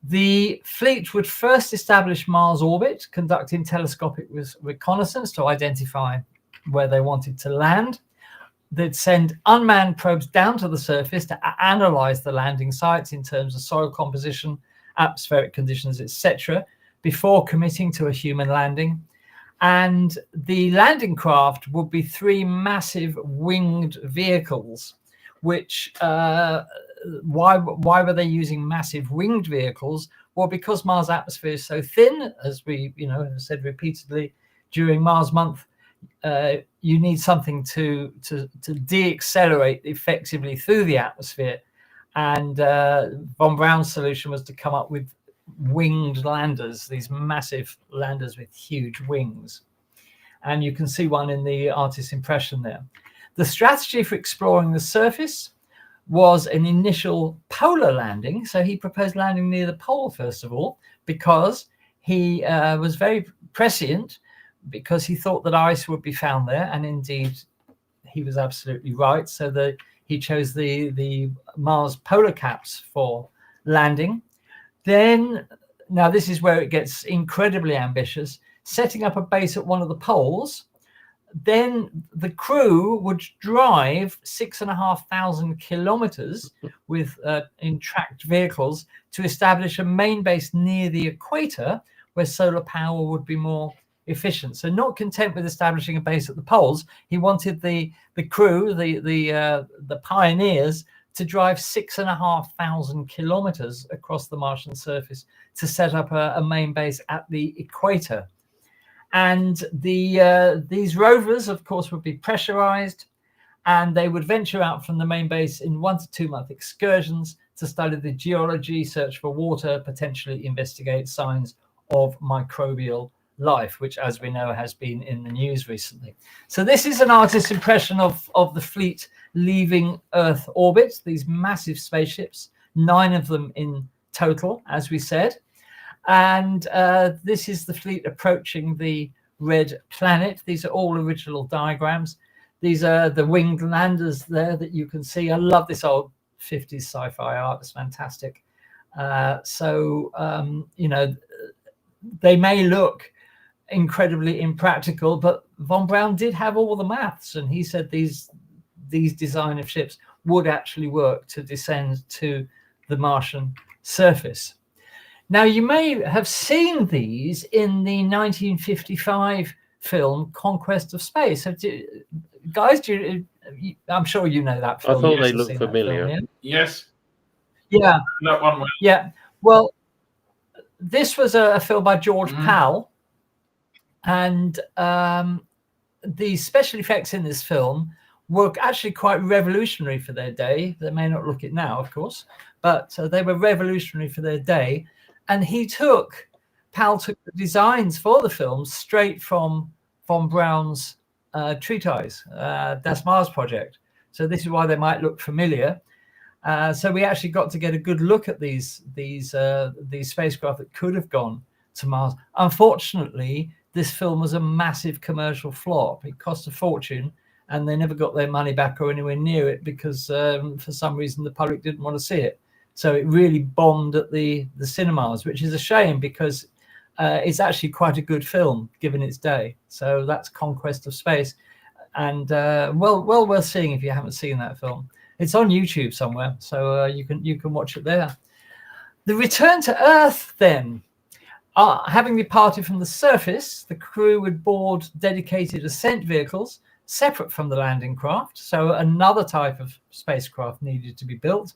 The fleet would first establish Mars orbit, conducting telescopic reconnaissance to identify where they wanted to land. They'd send unmanned probes down to the surface to analyze the landing sites in terms of soil composition, atmospheric conditions, etc., before committing to a human landing. And the landing craft would be 3 massive winged vehicles, which why were they using massive winged vehicles? Well, because Mars' atmosphere is so thin, as we have said repeatedly during Mars Month, you need something to deaccelerate effectively through the atmosphere. And von Braun's solution was to come up with winged landers, these massive landers with huge wings. And you can see one in the artist's impression there. The strategy for exploring the surface was an initial polar landing. So he proposed landing near the pole, first of all, because he was very prescient, because he thought that ice would be found there. And indeed, he was absolutely right. So he chose the Mars polar caps for landing. Then, now this is where it gets incredibly ambitious, setting up a base at one of the poles. Then the crew would drive 6,500 kilometers in tracked vehicles to establish a main base near the equator, where solar power would be more efficient. So not content with establishing a base at the poles, he wanted the crew, the pioneers, to drive 6,500 kilometers across the Martian surface to set up a main base at the equator. And these rovers, of course, would be pressurized, and they would venture out from the main base in 1 to 2 month excursions to study the geology, search for water, potentially investigate signs of microbial life, which, as we know, has been in the news recently. So this is an artist's impression of the fleet leaving Earth orbit, these massive spaceships, 9 of them in total, as we said. And this is the fleet approaching the red planet. These are all original diagrams. These are the winged landers there that you can see. I love this old 50s sci-fi art. It's fantastic. You know, they may look incredibly impractical, but Von Braun did have all the maths, and he said these design of ships would actually work to descend to the Martian surface. Now, you may have seen these in the 1955 film Conquest of Space. Guys, I'm sure you know that film. I thought You they must have looked seen that familiar. film, Yes, yeah? that one. Yeah. Well, this was a film by George Powell, and the special effects in this film were actually quite revolutionary for their day. They may not look it now, of course, but they were revolutionary for their day. And Powell took the designs for the film straight from Von Braun's treatise, Das Mars Project. So this is why they might look familiar. So we actually got to get a good look at these spacecraft that could have gone to Mars. Unfortunately, this film was a massive commercial flop. It cost a fortune, and they never got their money back or anywhere near it because for some reason the public didn't want to see it. So it really bombed at the cinemas, which is a shame because it's actually quite a good film given its day. So that's Conquest of Space, and well worth seeing if you haven't seen that film. It's on YouTube somewhere, so you can watch it there. The return to Earth, then, having departed from the surface, the crew would board dedicated ascent vehicles separate from the landing craft. So another type of spacecraft needed to be built.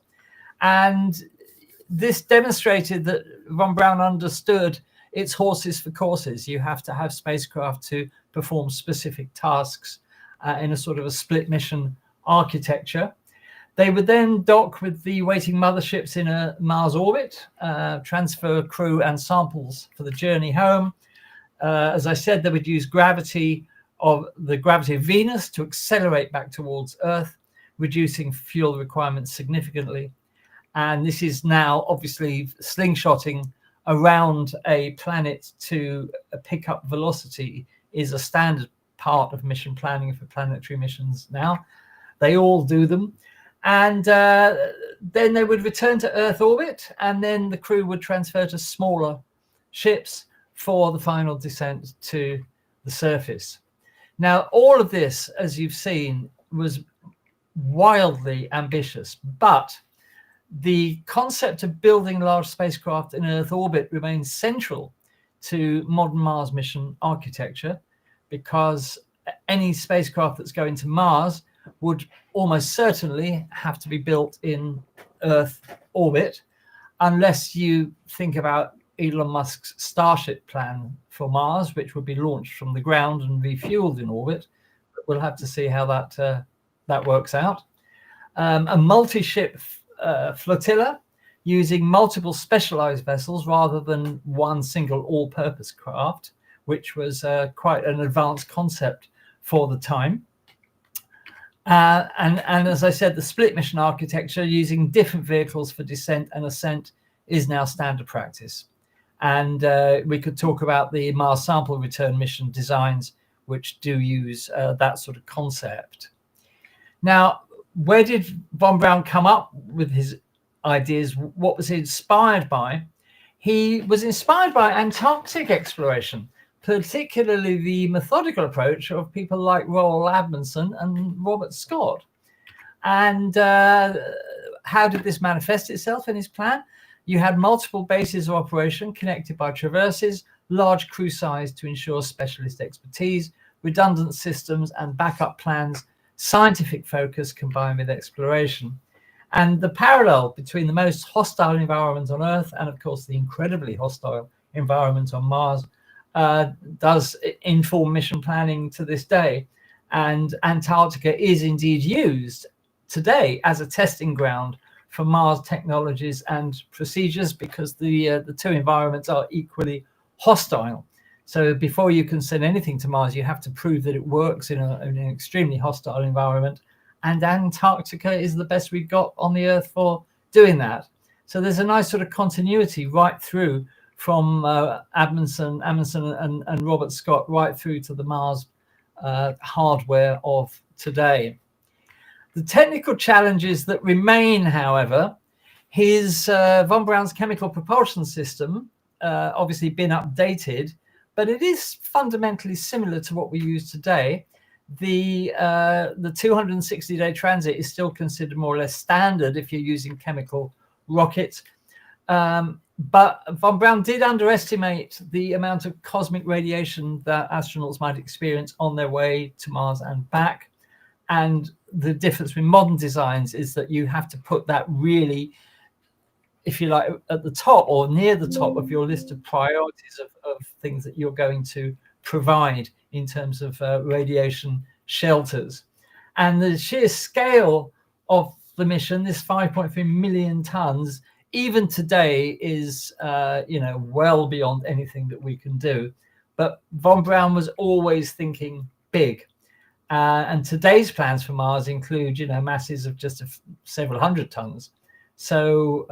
And this demonstrated that Von Braun understood it's horses for courses. You have to have spacecraft to perform specific tasks in a sort of a split mission architecture. They would then dock with the waiting motherships in a Mars orbit, transfer crew and samples for the journey home. As I said, they would use the gravity of Venus to accelerate back towards Earth, reducing fuel requirements significantly. And this is now obviously slingshotting around a planet to pick up velocity is a standard part of mission planning for planetary missions now. They all do them. And then they would return to Earth orbit, and then the crew would transfer to smaller ships for the final descent to the surface. Now, all of this, as you've seen, was wildly ambitious, but the concept of building large spacecraft in Earth orbit remains central to modern Mars mission architecture, because any spacecraft that's going to Mars would almost certainly have to be built in Earth orbit, unless you think about Elon Musk's Starship plan for Mars, which would be launched from the ground and refueled in orbit. But we'll have to see how that works out. A multi-ship flotilla using multiple specialized vessels rather than one single all-purpose craft, which was quite an advanced concept for the time. And as I said, the split mission architecture using different vehicles for descent and ascent is now standard practice. And we could talk about the Mars sample return mission designs, which do use that sort of concept. Now, where did Von Braun come up with his ideas? What was he inspired by? He was inspired by Antarctic exploration, particularly the methodical approach of people like Roald Amundsen and Robert Scott. And how did this manifest itself in his plan? You had multiple bases of operation connected by traverses, large crew size to ensure specialist expertise, redundant systems and backup plans, scientific focus combined with exploration. And the parallel between the most hostile environment on Earth and, of course, the incredibly hostile environment on Mars does inform mission planning to this day. And Antarctica is indeed used today as a testing ground for Mars technologies and procedures, because the two environments are equally hostile. So before you can send anything to Mars, you have to prove that it works in an extremely hostile environment. And Antarctica is the best we've got on the Earth for doing that. So there's a nice sort of continuity right through from Amundsen and Robert Scott right through to the Mars hardware of today. The technical challenges that remain, however, his Von Braun's chemical propulsion system, obviously been updated, but it is fundamentally similar to what we use today. The 260-day transit is still considered more or less standard if you're using chemical rockets. But Von Braun did underestimate the amount of cosmic radiation that astronauts might experience on their way to Mars and back. And the difference between modern designs is that you have to put that really, if you like, at the top or near the top of your list of priorities of things that you're going to provide in terms of radiation shelters. And the sheer scale of the mission, this 5.3 million tons, even today is, well beyond anything that we can do. But Von Braun was always thinking big. And today's plans for Mars include, masses of just several hundred tons. So,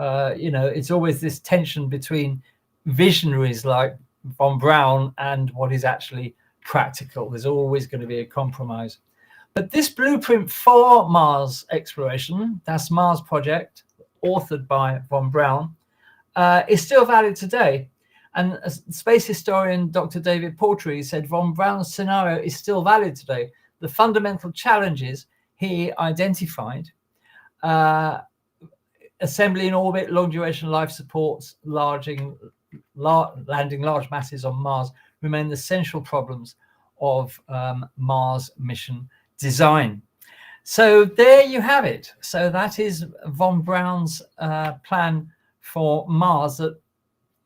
it's always this tension between visionaries like Von Braun and what is actually practical. There's always going to be a compromise. But this blueprint for Mars exploration, that's Mars Project, authored by Von Braun, is still valid today. And space historian Dr. David Portree said Von Braun's scenario is still valid today. The fundamental challenges he identified, assembly in orbit, long duration life supports, landing large masses on Mars, remain the central problems of Mars mission design. So there you have it. So that is Von Braun's plan for Mars that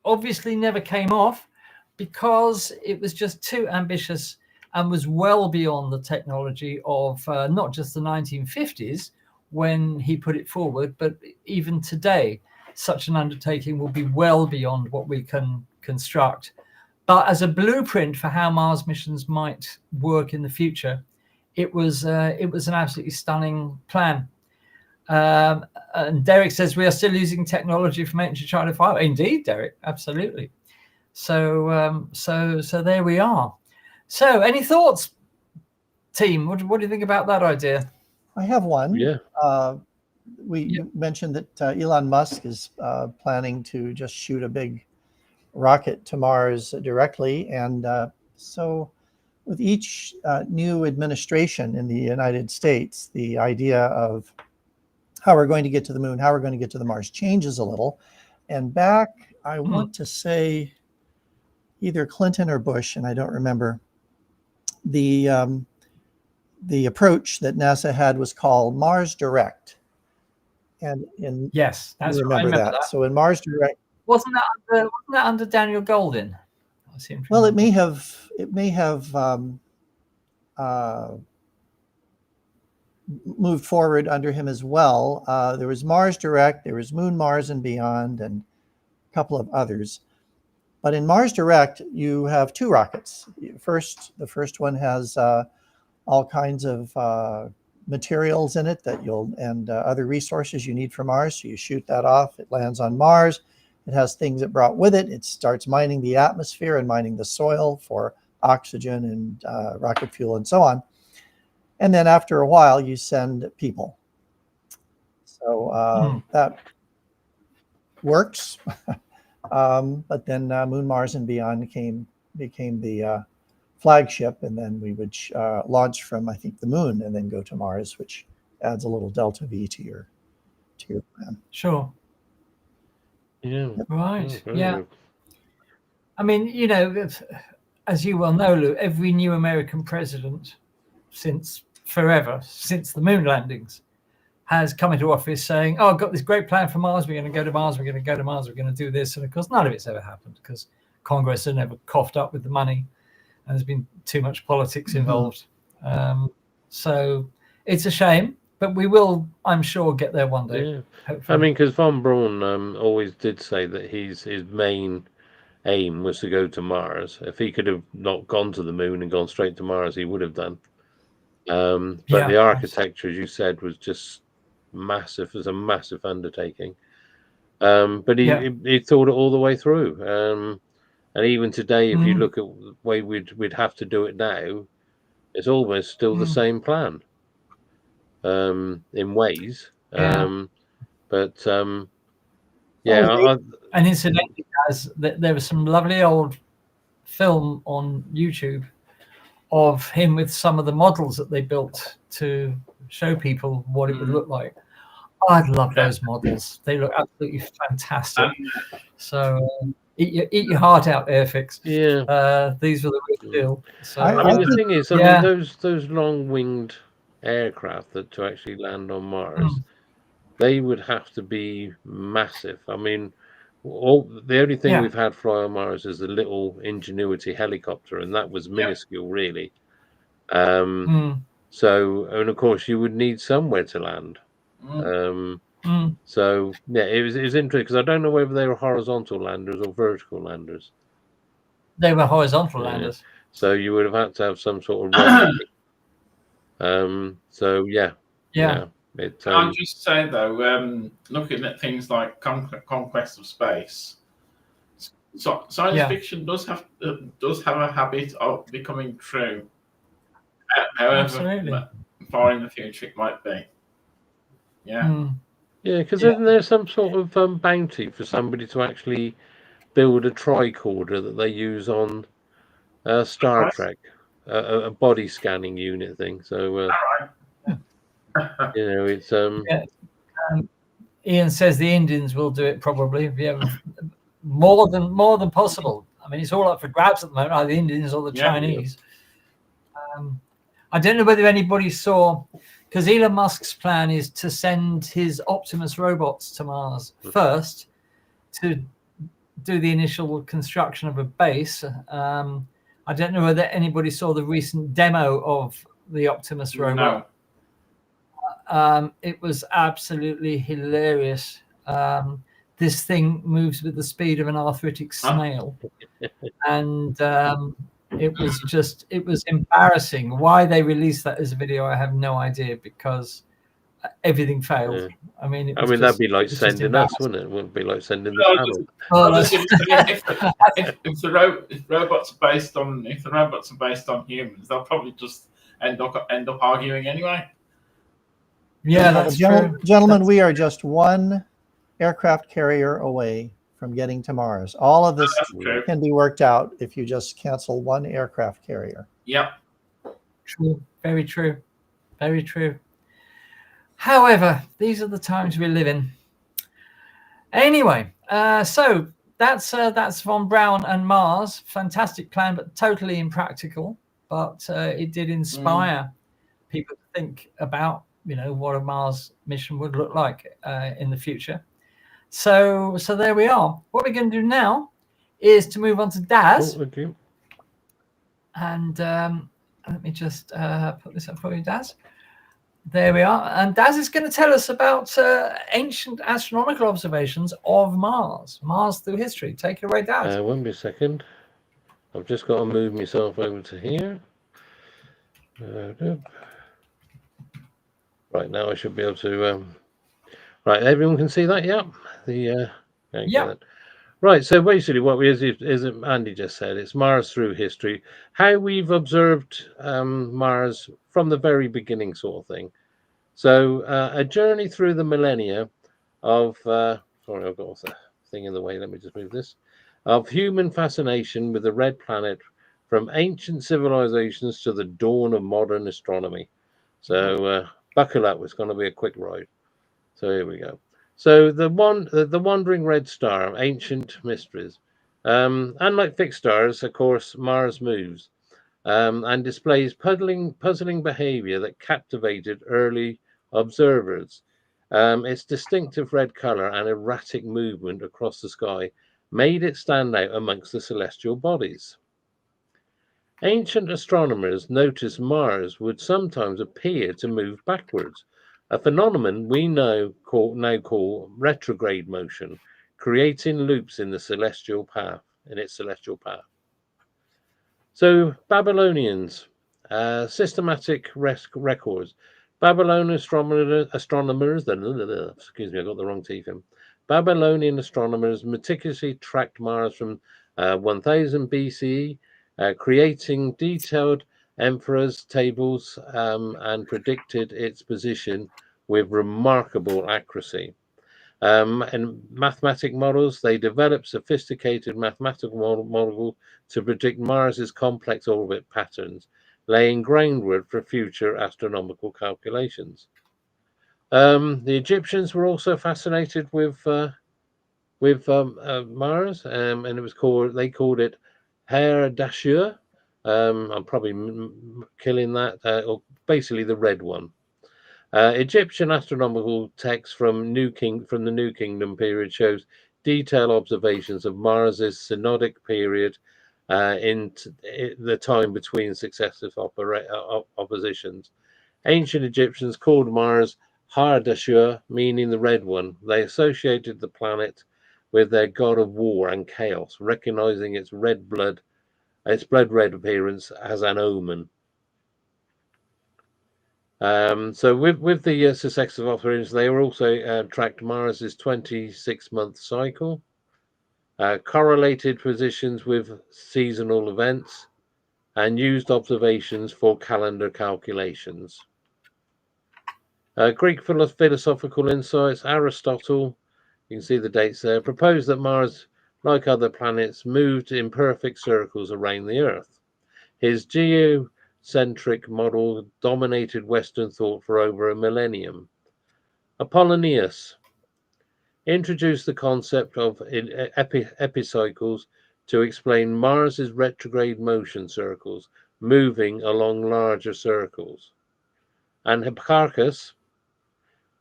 obviously never came off because it was just too ambitious and was well beyond the technology of not just the 1950s when he put it forward, but even today, such an undertaking will be well beyond what we can construct. But as a blueprint for how Mars missions might work in the future, it was an absolutely stunning plan. And Derek says we are still using technology from ancient China 5. Indeed, Derek, absolutely. So there we are. So, any thoughts, team? What do you think about that idea? I have one. Yeah. We mentioned that Elon Musk is planning to just shoot a big rocket to Mars directly. And so with each new administration in the United States, the idea of how we're going to get to the moon, how we're going to get to the Mars changes a little. And back, I want to say either Clinton or Bush, and I don't remember, the approach that NASA had was called Mars Direct. And yes, that's I remember that. So in Mars Direct, wasn't that under Daniel Goldin? Well, it may have moved forward under him as well. There was Mars Direct, there was Moon, Mars and Beyond, and a couple of others. But in Mars Direct, you have two rockets. The first one has all kinds of materials in it that and other resources you need for Mars. So you shoot that off, it lands on Mars. It has things it brought with it. It starts mining the atmosphere and mining the soil for oxygen and rocket fuel and so on. And then after a while, you send people. So that works. But then Moon, Mars, and Beyond became the flagship, and then we would launch from, I think, the moon and then go to Mars, which adds a little delta V to your plan. Sure. Yeah. Right. Oh, yeah. I mean, as you well know, Lou, every new American president since the moon landings, has come into office saying, "Oh, I've got this great plan for Mars. We're going to go to Mars. We're going to go to Mars. We're going to do this." And of course, none of it's ever happened because Congress has never coughed up with the money, and there's been too much politics involved. So it's a shame. but we will, I'm sure, get there one day. Yeah. Hopefully. I mean, because Von Braun always did say that his main aim was to go to Mars. If he could have not gone to the moon and gone straight to Mars, he would have done. But Yeah, the architecture, as you said, was just massive. It was a massive undertaking. But he thought it all the way through. And even today, if you look at the way we'd have to do it now, it's almost still the same plan. In ways. But yeah. And incidentally, guys, there was some lovely old film on YouTube of him with some of the models that they built to show people what it would look like. I'd love those models. They look absolutely fantastic. So eat your heart out, Airfix. Yeah. These were the real deal. So I mean, the thing is, I mean, those long-winged aircraft that to actually land on Mars, they would have to be massive. I mean, the only thing we've had fly on Mars is the little Ingenuity helicopter, and that was minuscule, really. So, and of course, you would need somewhere to land. So yeah, it was interesting because I don't know whether they were horizontal landers or vertical landers. They were horizontal landers. So you would have had to have some sort of runway. So yeah. I'll just say though, looking at things like Conquest of Space, science fiction does have a habit of becoming true, however far in the future it might be. Yeah. Yeah, because isn't there some sort of bounty for somebody to actually build a tricorder that they use on Star Trek, a body scanning unit thing? So you know, it's Ian says the Indians will do it probably. Yeah, more than possible. I mean, it's all up for grabs at the moment, either the Indians or the Chinese. I don't know whether anybody saw, because Elon Musk's plan is to send his Optimus robots to Mars first to do the initial construction of a base. I don't know whether anybody saw the recent demo of the Optimus robot. No. It was absolutely hilarious. This thing moves with the speed of an arthritic snail. And it was embarrassing. Why they released that as a video, I have no idea, because everything failed. I mean, that'd be like sending us, wouldn't it? It wouldn't be like sending the panel. If the robots are based on humans, they'll probably just end up arguing anyway. Yeah, that's true. Gentlemen, we are just one aircraft carrier away from getting to Mars. All of this can be worked out if you just cancel one aircraft carrier. Yep. True. Very true. Very true. However, these are the times we live in. Anyway, so that's Von Braun and Mars. Fantastic plan, but totally impractical. But it did inspire people to think about, what a Mars mission would look like in the future. So there we are. What we're going to do now is to move on to Daz. Oh, okay. And let me just put this up for you, Daz. There we are. And Daz is going to tell us about ancient astronomical observations of Mars through history. Take it away, Daz. Won't be a second. I've just got to move myself over to here. Right, now I should be able to... Right, everyone can see that? Yeah. Right, so basically what is Andy just said, it's Mars through history. How we've observed Mars from the very beginning, sort of thing. So a journey through the millennia of... sorry, I've got a thing in the way. Let me just move this. Of human fascination with the red planet from ancient civilizations to the dawn of modern astronomy. So buckle up, it's going to be a quick ride. So here we go. So the wandering red star, ancient mysteries. Unlike fixed stars, of course, Mars moves and displays puzzling behavior that captivated early observers. Its distinctive red color and erratic movement across the sky made it stand out amongst the celestial bodies. Ancient astronomers noticed Mars would sometimes appear to move backwards, a phenomenon we now call retrograde motion, creating loops in the celestial path, So Babylonians, systematic records. Babylonian astronomers, excuse me, I got the wrong teeth in. Babylonian astronomers meticulously tracked Mars from 1000 BCE, creating detailed emperors tables and predicted its position with remarkable accuracy. And mathematical models, they developed sophisticated mathematical models to predict Mars's complex orbit patterns, laying groundwork for future astronomical calculations. The Egyptians were also fascinated with Mars, and they called it Her Dashur. I'm probably killing that, or basically the red one. Egyptian astronomical text from the New Kingdom period shows detailed observations of Mars's synodic period in the time between successive oppositions. Ancient Egyptians called Mars Har Dashur, meaning the red one. They associated the planet with their god of war and chaos, recognizing its blood red appearance as an omen. So with the successive operations, they were also tracked Mars's 26-month cycle, correlated positions with seasonal events, and used observations for calendar calculations. Greek philosophical insights. Aristotle, you can see the dates there, proposed that Mars, like other planets, moved in perfect circles around the Earth. His geocentric model dominated Western thought for over a millennium. Apollonius introduced the concept of epicycles to explain Mars's retrograde motion circles, moving along larger circles. And Hipparchus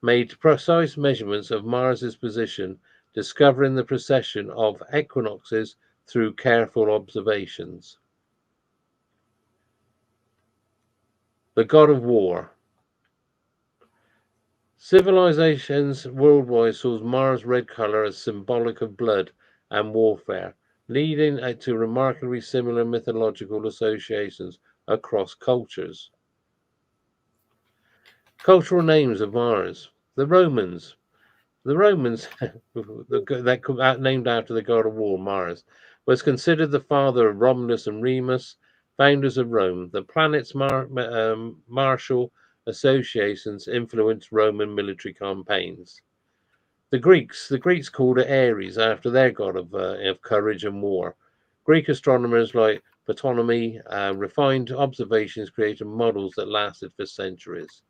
made precise measurements of Mars's position, discovering the precession of equinoxes through careful observations. The god of war. Civilizations worldwide saw Mars' red color as symbolic of blood and warfare, leading to remarkably similar mythological associations across cultures. Cultural names of Mars. The Romans, that named after the god of war, Mars, was considered the father of Romulus and Remus, founders of Rome. The planet's martial associations influenced Roman military campaigns. The Greeks called it Ares after their god of courage and war. Greek astronomers like Ptolemy refined observations, created models that lasted for centuries.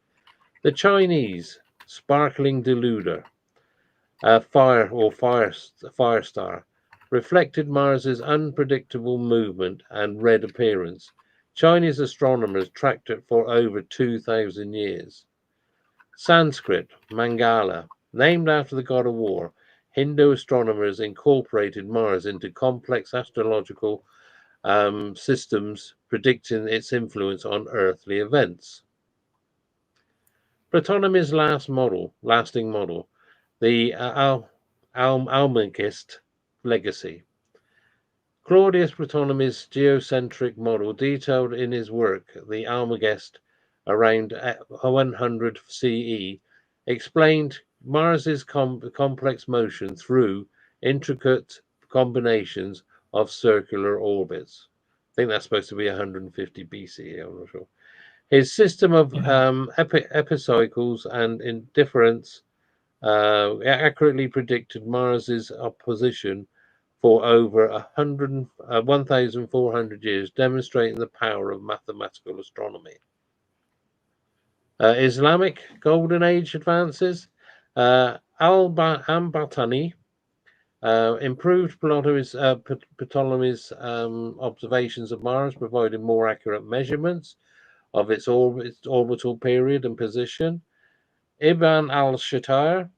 The Chinese, sparkling deluder, fire star, reflected Mars's unpredictable movement and red appearance. Chinese astronomers tracked it for over 2,000 years. Sanskrit, Mangala, named after the god of war, Hindu astronomers incorporated Mars into complex astrological systems, predicting its influence on earthly events. Ptolemy's lasting model, the Almagest legacy. Claudius Ptolemy's geocentric model, detailed in his work, the Almagest, around 100 CE, explained Mars's complex motion through intricate combinations of circular orbits. I think that's supposed to be 150 BCE, I'm not sure. His system of epicycles and indifference accurately predicted Mars's opposition for over 1,400 years, demonstrating the power of mathematical astronomy. Islamic Golden Age advances. Al-Batani improved Ptolemy's observations of Mars, providing more accurate measurements of its orbital period and position. Ibn al-Shatar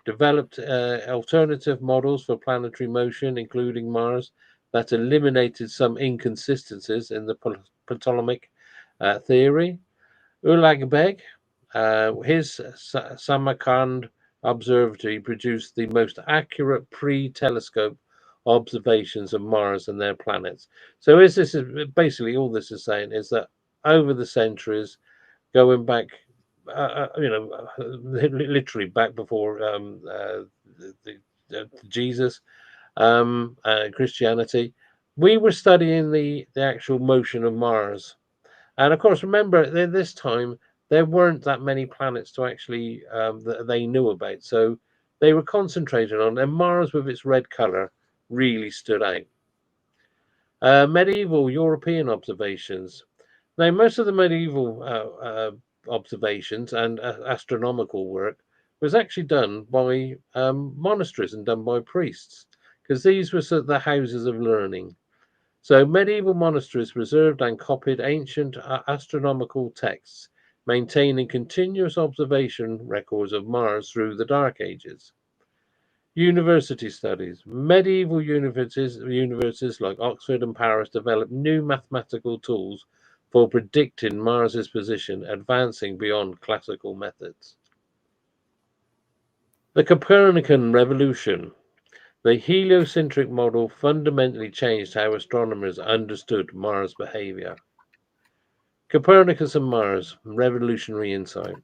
developed alternative models for planetary motion, including Mars, that eliminated some inconsistencies in the Ptolemaic theory. Ulugh Beg his Samarkand observatory produced the most accurate pre-telescope observations of Mars and their planets. So this is basically all this is saying is that over the centuries, going back, literally back before Jesus, Christianity, we were studying the actual motion of Mars. And of course, remember, at this time, there weren't that many planets to actually that they knew about. So they were concentrated on, and Mars with its red color really stood out. Medieval European observations. Now, most of the medieval observations and astronomical work was actually done by monasteries and done by priests, because these were sort of the houses of learning. So medieval monasteries preserved and copied ancient astronomical texts, maintaining continuous observation records of Mars through the Dark Ages. University studies. Medieval universities like Oxford and Paris developed new mathematical tools for predicting Mars's position, advancing beyond classical methods. The Copernican revolution. The heliocentric model fundamentally changed how astronomers understood Mars' behavior. Copernicus and Mars, revolutionary insight.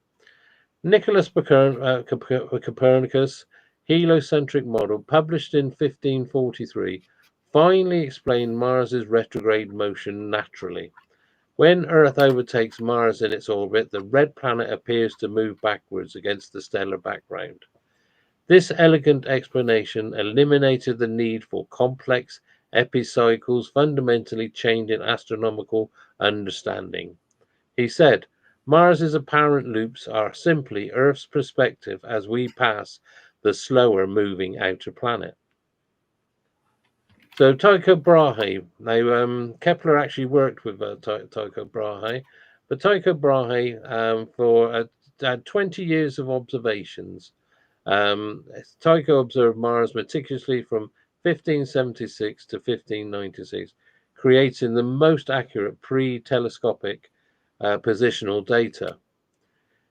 Nicholas Copernicus' heliocentric model, published in 1543, finally explained Mars's retrograde motion naturally. When Earth overtakes Mars in its orbit, the red planet appears to move backwards against the stellar background. This elegant explanation eliminated the need for complex epicycles, fundamentally changing astronomical understanding. He said, Mars's apparent loops are simply Earth's perspective as we pass the slower moving outer planet. So Tycho Brahe, now Kepler actually worked with Tycho Brahe, but Tycho Brahe for 20 years of observations. Tycho observed Mars meticulously from 1576 to 1596, creating the most accurate pre-telescopic positional data.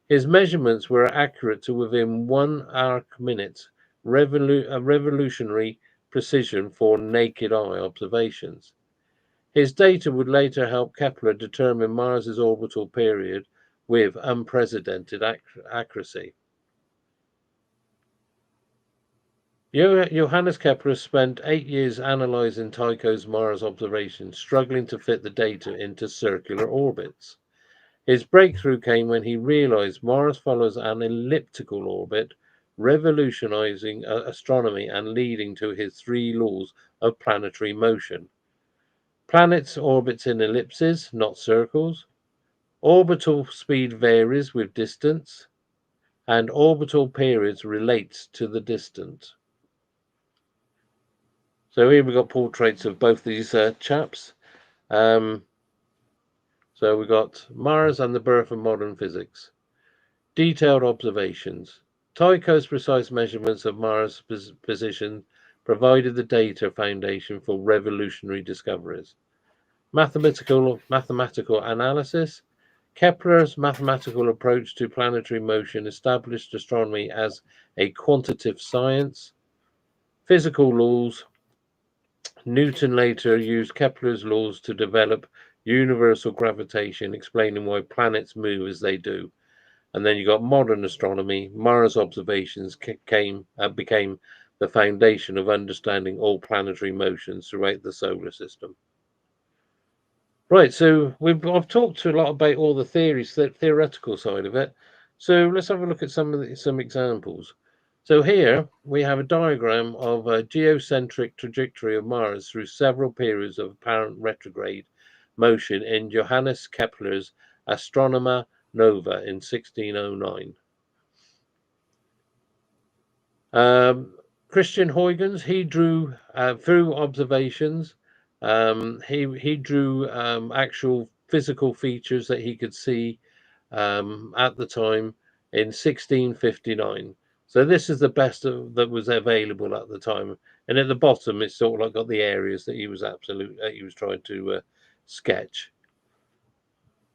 His measurements were accurate to within 1 arc minute, revolutionary precision for naked eye observations. His data would later help Kepler determine Mars's orbital period with unprecedented accuracy. Johannes Kepler spent 8 years analyzing Tycho's Mars observations, struggling to fit the data into circular orbits. His breakthrough came when he realized Mars follows an elliptical orbit, revolutionizing astronomy and leading to his 3 laws of planetary motion. Planets orbit in ellipses, not circles. Orbital speed varies with distance, and orbital periods relates to the distance. So here we've got portraits of both these chaps. So we've got Mars and the birth of modern physics. Detailed observations. Tycho's precise measurements of Mars' position provided the data foundation for revolutionary discoveries. Mathematical analysis. Kepler's mathematical approach to planetary motion established astronomy as a quantitative science. Physical laws. Newton later used Kepler's laws to develop universal gravitation, explaining why planets move as they do. And then you got modern astronomy. Mars observations became the foundation of understanding all planetary motions throughout the solar system. Right, so I've talked a lot about all the theories, the theoretical side of it. So let's have a look at some examples. So here we have a diagram of a geocentric trajectory of Mars through several periods of apparent retrograde motion in Johannes Kepler's Astronomer Nova in 1609. Christian Huygens, he drew through observations. He drew actual physical features that he could see at the time in 1659. So this is the best that was available at the time. And at the bottom, it's sort of like got the areas that he was trying to sketch.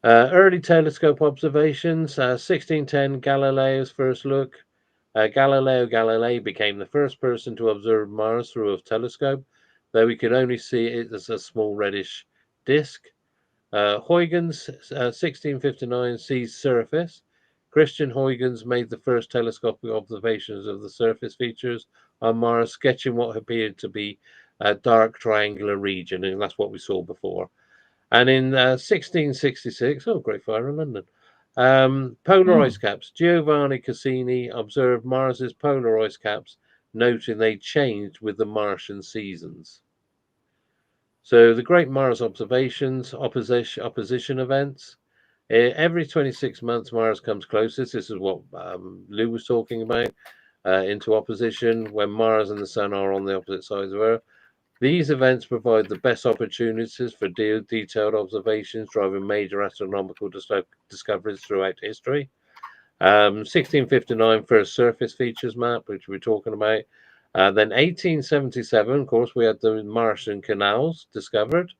Early telescope observations, 1610, Galileo's first look. Galileo Galilei became the first person to observe Mars through a telescope, though we could only see it as a small reddish disk. Huygens, 1659, sees surface. Christian Huygens made the first telescopic observations of the surface features on Mars, sketching what appeared to be a dark triangular region, and that's what we saw before. And in 1666, Great Fire in London, polar ice caps. Giovanni Cassini observed Mars's polar ice caps, noting they changed with the Martian seasons. So the Great Mars Observations, opposition events. Every 26 months, Mars comes closest. This is what Lou was talking about, into opposition when Mars and the Sun are on the opposite sides of Earth. These events provide the best opportunities for detailed observations, driving major astronomical discoveries throughout history. 1659, first surface features map, which we're talking about. Then 1877, of course, we had the Martian canals discovered.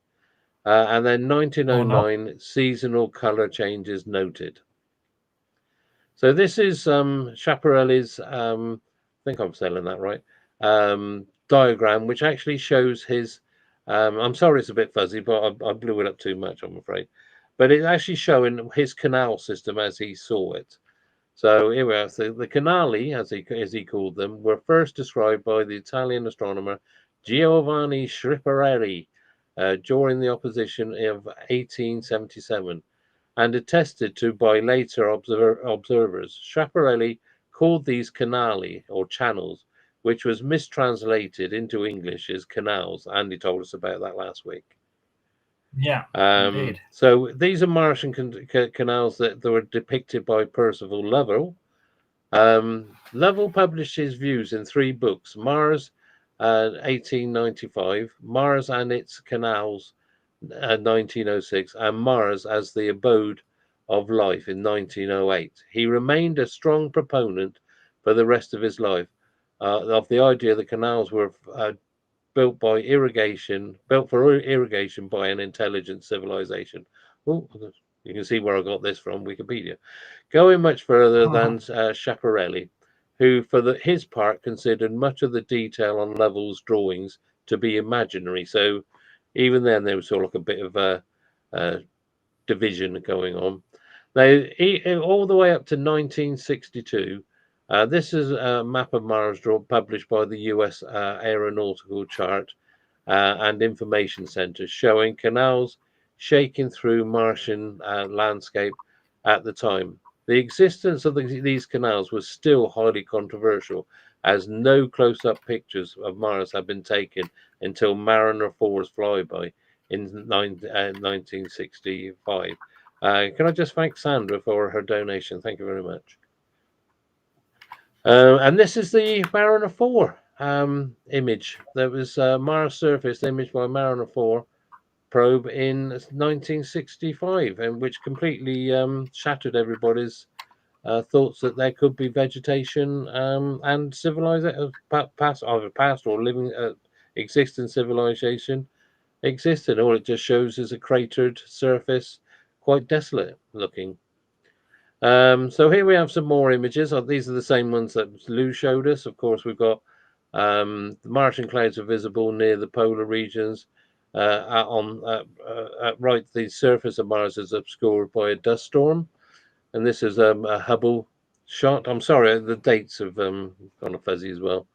And then 1909, seasonal color changes noted. So this is Schiaparelli's, I think I'm selling that right, diagram, which actually shows his, I'm sorry it's a bit fuzzy, but I blew it up too much, I'm afraid. But it's actually showing his canal system as he saw it. So here we are. So the canali, as he called them, were first described by the Italian astronomer Giovanni Schiaparelli during the opposition of 1877, and attested to by later observers. Schiaparelli called these canali, or channels, which was mistranslated into English as canals. Andy told us about that last week. Yeah, indeed. So these are Martian canals that were depicted by Percival Lovell. Lovell published his views in 3 books: Mars, 1895, Mars and its Canals, 1906, and Mars as the Abode of Life in 1908. He remained a strong proponent for the rest of his life of the idea that canals were built for irrigation by an intelligent civilization. Oh, you can see where I got this from, Wikipedia. Going much further than Schiaparelli, who for his part considered much of the detail on Lovell's drawings to be imaginary. So even then there was sort of like a bit of a division going on. Now, all the way up to 1962, this is a map of Mars published by the US Aeronautical Chart and Information Center, showing canals shaking through Martian landscape at the time. The existence of these canals was still highly controversial, as no close-up pictures of Mars had been taken until Mariner 4's flyby in 1965. Can I just thank Sandra for her donation? Thank you very much. And this is the Mariner 4 image. That was Mars surface image by Mariner 4 probe in 1965, and which completely shattered everybody's thoughts that there could be vegetation and civilization, either past or living existing civilization existed. All it just shows is a cratered surface, quite desolate looking. So here we have some more images. These are the same ones that Lou showed us. Of course, we've got the Martian clouds are visible near the polar regions. Right, the surface of Mars is obscured by a dust storm, and this is a Hubble shot. I'm sorry, the dates have gone fuzzy as well.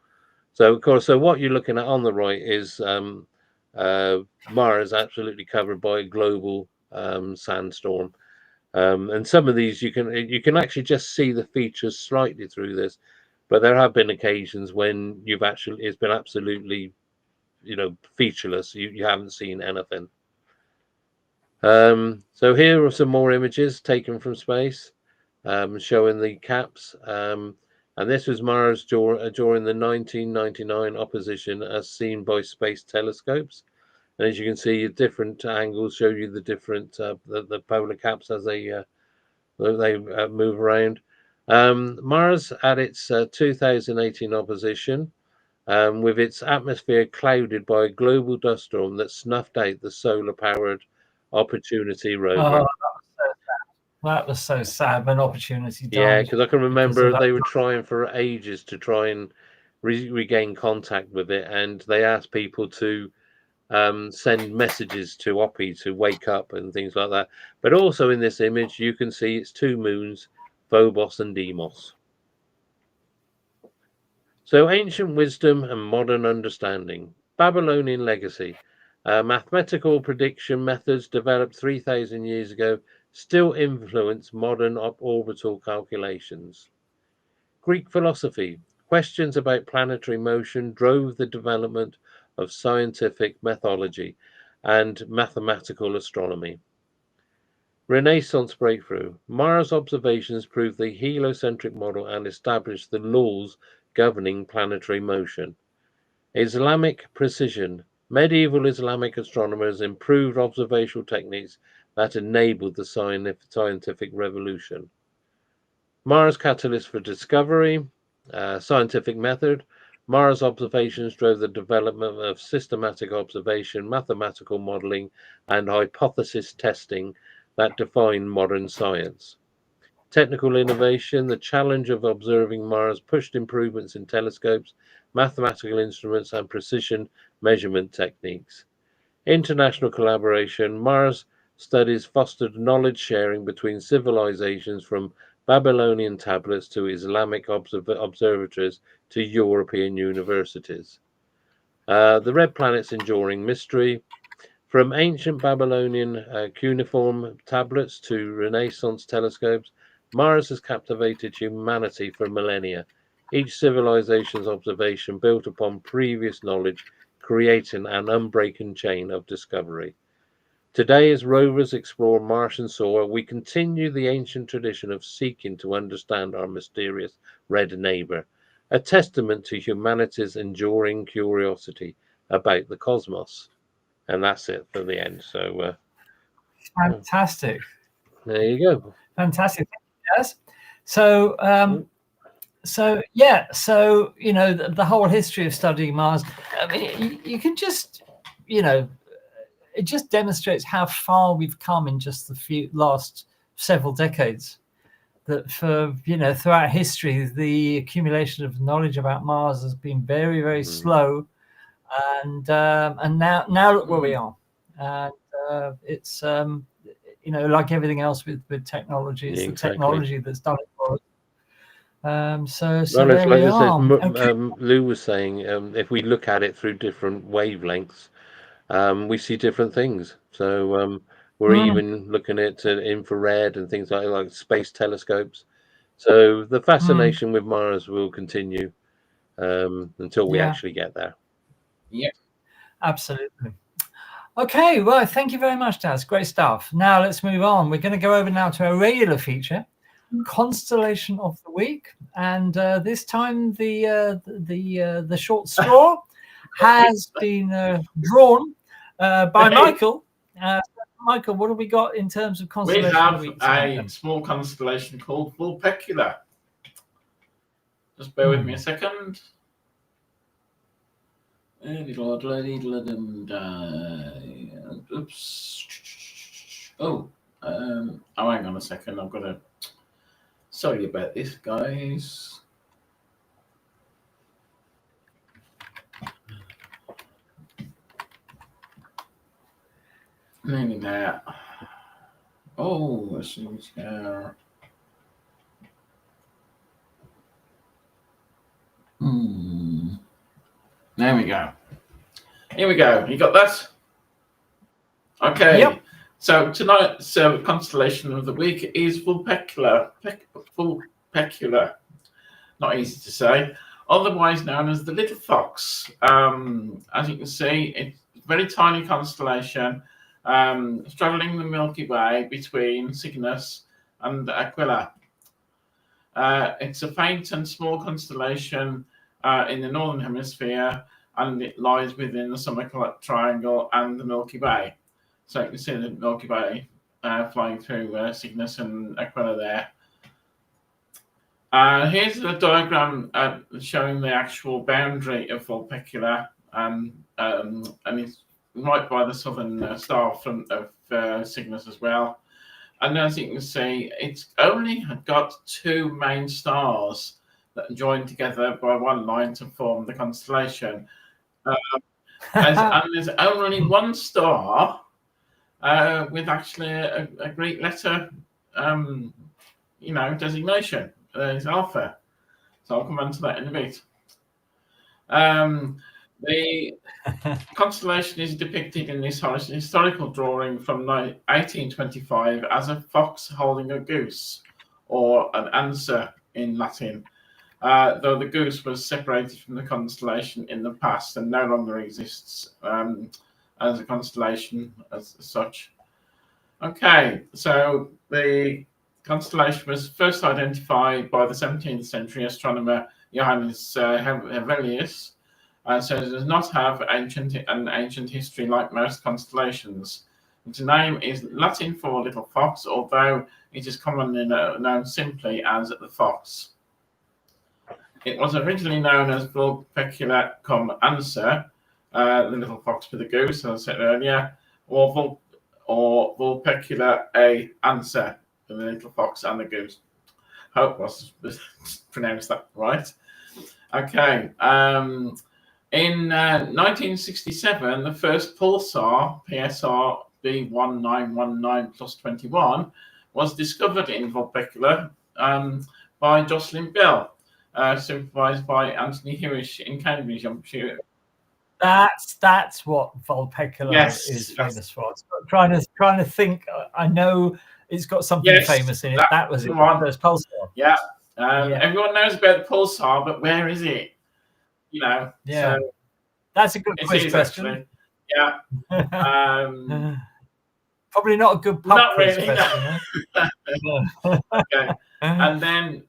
So of course, so what you're looking at on the right is Mars absolutely covered by a global sandstorm. And some of these you can actually just see the features slightly through this, but there have been occasions when it's been absolutely, featureless. You haven't seen anything. So here are some more images taken from space, showing the caps. And this was Mars during the 1999 opposition as seen by space telescopes. And as you can see, different angles show you the different the polar caps as they move around. Mars at its 2018 opposition, with its atmosphere clouded by a global dust storm that snuffed out the solar-powered Opportunity rover. That was so sad when Opportunity died. Yeah, because I can remember they were trying for ages to try and regain contact with it, and they asked people to send messages to Oppie to wake up and things like that. But also in this image, you can see its two moons, Phobos and Deimos. So ancient wisdom and modern understanding. Babylonian legacy. Mathematical prediction methods developed 3,000 years ago still influence modern orbital calculations. Greek philosophy. Questions about planetary motion drove the development of scientific methodology and mathematical astronomy. Renaissance breakthrough. Mars observations proved the heliocentric model and established the laws governing planetary motion. Islamic precision. Medieval Islamic astronomers improved observational techniques that enabled the scientific revolution. Mars catalyst for discovery. Scientific method. Mars observations drove the development of systematic observation, mathematical modeling, and hypothesis testing that define modern science. Technical innovation. The challenge of observing Mars pushed improvements in telescopes, mathematical instruments, and precision measurement techniques. International collaboration. Mars studies fostered knowledge sharing between civilizations, from Babylonian tablets to Islamic observatories to European universities. The red planet's enduring mystery. From ancient Babylonian cuneiform tablets to Renaissance telescopes, Mars has captivated humanity for millennia. Each civilization's observation built upon previous knowledge, creating an unbroken chain of discovery. Today, as rovers explore Martian soil, we continue the ancient tradition of seeking to understand our mysterious red neighbor, a testament to humanity's enduring curiosity about the cosmos. And that's it for the end. So fantastic. There you go. Fantastic. Yes. So you know, the whole history of studying Mars, I mean, you can just, you know, it just demonstrates how far we've come in just the last several decades. That for, you know, throughout history, the accumulation of knowledge about Mars has been very, very slow, and now look where we are. And it's you know, like everything else with technology, it's the technology that's done it for us. So well, there like we I are. said, Lou was saying, if we look at it through different wavelengths, we see different things. So we're even looking at infrared and things like space telescopes. So the fascination with Mars will continue until we actually get there. Yeah, absolutely. Okay, well, thank you very much, Daz. Great stuff. Now let's move on. We're going to go over now to our regular feature, Constellation of the Week, and this time the short straw has been drawn by Michael. Michael, what have we got in terms of constellation? We have of the week a small constellation called Vulpecula. Just bear with me a second. Oops. Oh, hang on a second. I've got to. Sorry about this, guys. Maybe that. Oh, let's see what's here. There we go. Here we go. You got that? Okay. Yep. So tonight's constellation of the week is Vulpecula. Vulpecula. Not easy to say. Otherwise known as the Little Fox. As you can see, it's a very tiny constellation, straddling the Milky Way between Cygnus and Aquila. It's a faint and small constellation in the northern hemisphere, and it lies within the Summer Triangle and the Milky Way. So you can see the Milky Way flying through Cygnus and Aquila there. Here's a diagram showing the actual boundary of Vulpecula, and it's right by the southern star front of Cygnus as well. And as you can see, it's only got 2 main stars that are joined together by one line to form the constellation. And there's only 1 star with actually a Greek letter, designation. It's Alpha. So I'll come on to that in a bit. The constellation is depicted in this historical drawing from 1825 as a fox holding a goose, or an answer in Latin, though the goose was separated from the constellation in the past and no longer exists as a constellation as such. Okay, so the constellation was first identified by the 17th century astronomer Johannes Hevelius. So it does not have an ancient history like most constellations. Its name is Latin for little fox, although it is commonly known simply as the fox. It was originally known as Vulpecula cum Anser, the little fox with the goose, as I said earlier, or Vulpecula a Anser, the little fox and the goose. Hope was pronounced that right. Okay. In 1967, the first pulsar, PSR B1919 plus 21, was discovered in Vulpecula by Jocelyn Bell, supervised by Anthony Hewish in Cambridge. I'm sure. That's what Vulpecula is famous for. Trying to think. I know it's got something famous in it. That was the first pulsar. Yeah. Everyone knows about the pulsar, but where is it? Yeah. So that's a good quiz question. Actually. Yeah. Probably not a good pub quiz question. No. Okay. And then,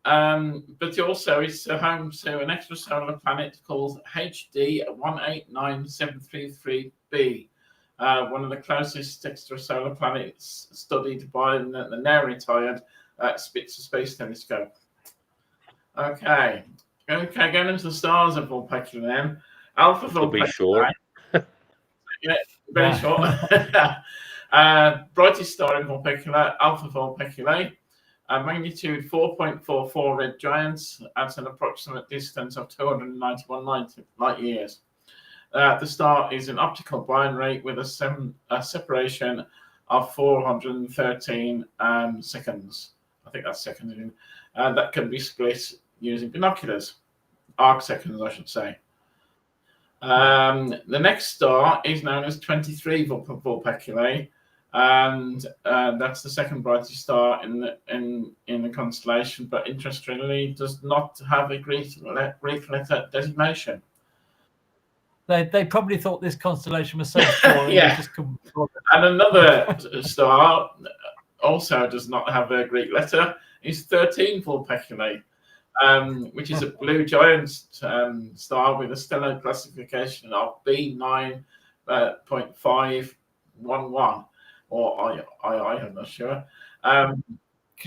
but also it's home to an extrasolar planet called HD 189733b, one of the closest extrasolar planets studied by the now retired Spitzer Space Telescope. Okay, going into the stars of Vulpecula then. Alpha Vulpecula. Be short. Yeah, very short. Brightest star in Vulpecula, Alpha Vulpeculae. Magnitude 4.44 red giants at an approximate distance of 291 light years. The star is an optical binary with a separation of 413 seconds. I think that's seconds. That can be split using binoculars. Arc seconds, I should say. The next star is known as 23 Vulpeculae, and that's the second brightest star in the constellation, but interestingly does not have a Greek letter designation. They probably thought this constellation was so small. Yeah. They just couldn't. And another star also does not have a Greek letter. Is 13 Vulpeculae, which is a blue giant star with a stellar classification of B9.511, or II, I'm not sure.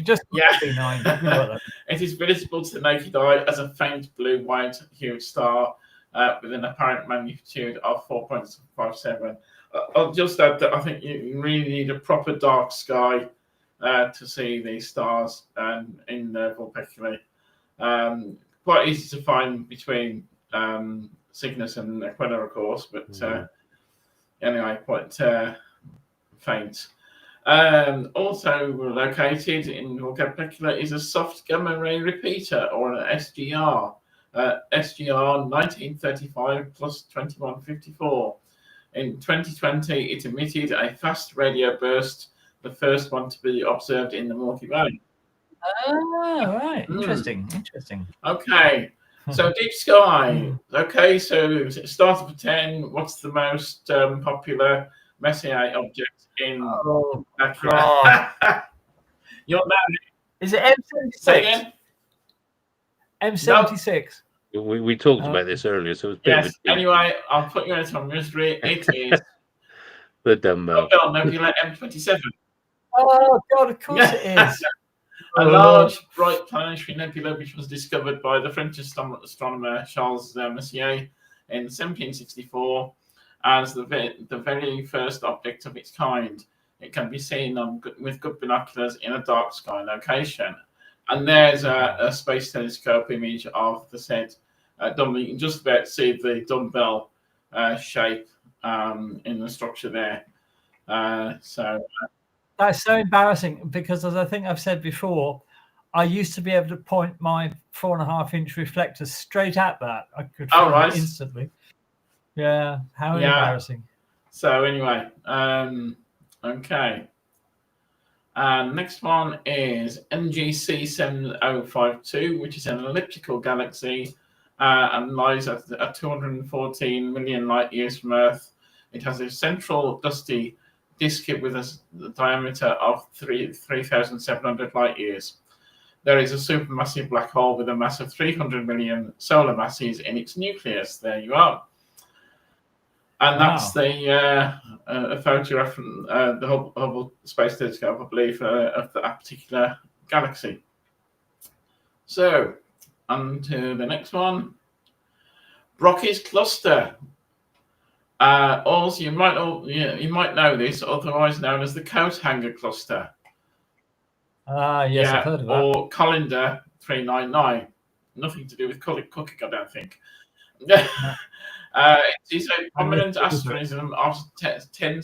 Just B9. It is visible to the naked eye as a faint blue-white huge star with an apparent magnitude of 4.57. I'll just add that I think you really need a proper dark sky to see these stars in Vulpeculae. Quite easy to find between Cygnus and Aquila, of course, but anyway, quite faint. Also located in Vulpecula is a soft gamma ray repeater, or an SGR. SGR 1935 plus 2154. In 2020, it emitted a fast radio burst, the first one to be observed in the Milky Way. Oh, right. Interesting. Okay. So deep sky. Okay, so start of 10. What's the most popular Messier object in? Oh, God. You're now. Is it M76? Say again? M76. No. We talked about this earlier, so it's yes. Anyway, I'll put you into a mystery. It is the dumbbell nebula M27. Oh God! Of course it is. A large, bright planetary nebula which was discovered by the French astronomer Charles Messier in 1764 as the very first object of its kind. it can be seen with good binoculars in a dark sky location. And there's a space telescope image of the said dumbbell. You can just about see the dumbbell shape in the structure there. So that's so embarrassing because, as I think I've said before, I used to be able to point my 4.5-inch reflector straight at that. I could find it instantly. Yeah, how embarrassing. So anyway, okay. Next one is NGC 7052, which is an elliptical galaxy and lies at 214 million light years from Earth. It has a central dusty disk with a diameter of 3,700 light years. There is a supermassive black hole with a mass of 300 million solar masses in its nucleus. There you are. And that's the photograph from the Hubble Space Telescope, I believe, of that particular galaxy. So, on to the next one. Brockie's cluster. Also, you might know this, otherwise known as the coat hanger cluster. Yes, I've heard of that. Or Colander 399. Nothing to do with cooking, I don't think. It is a prominent asterism of 10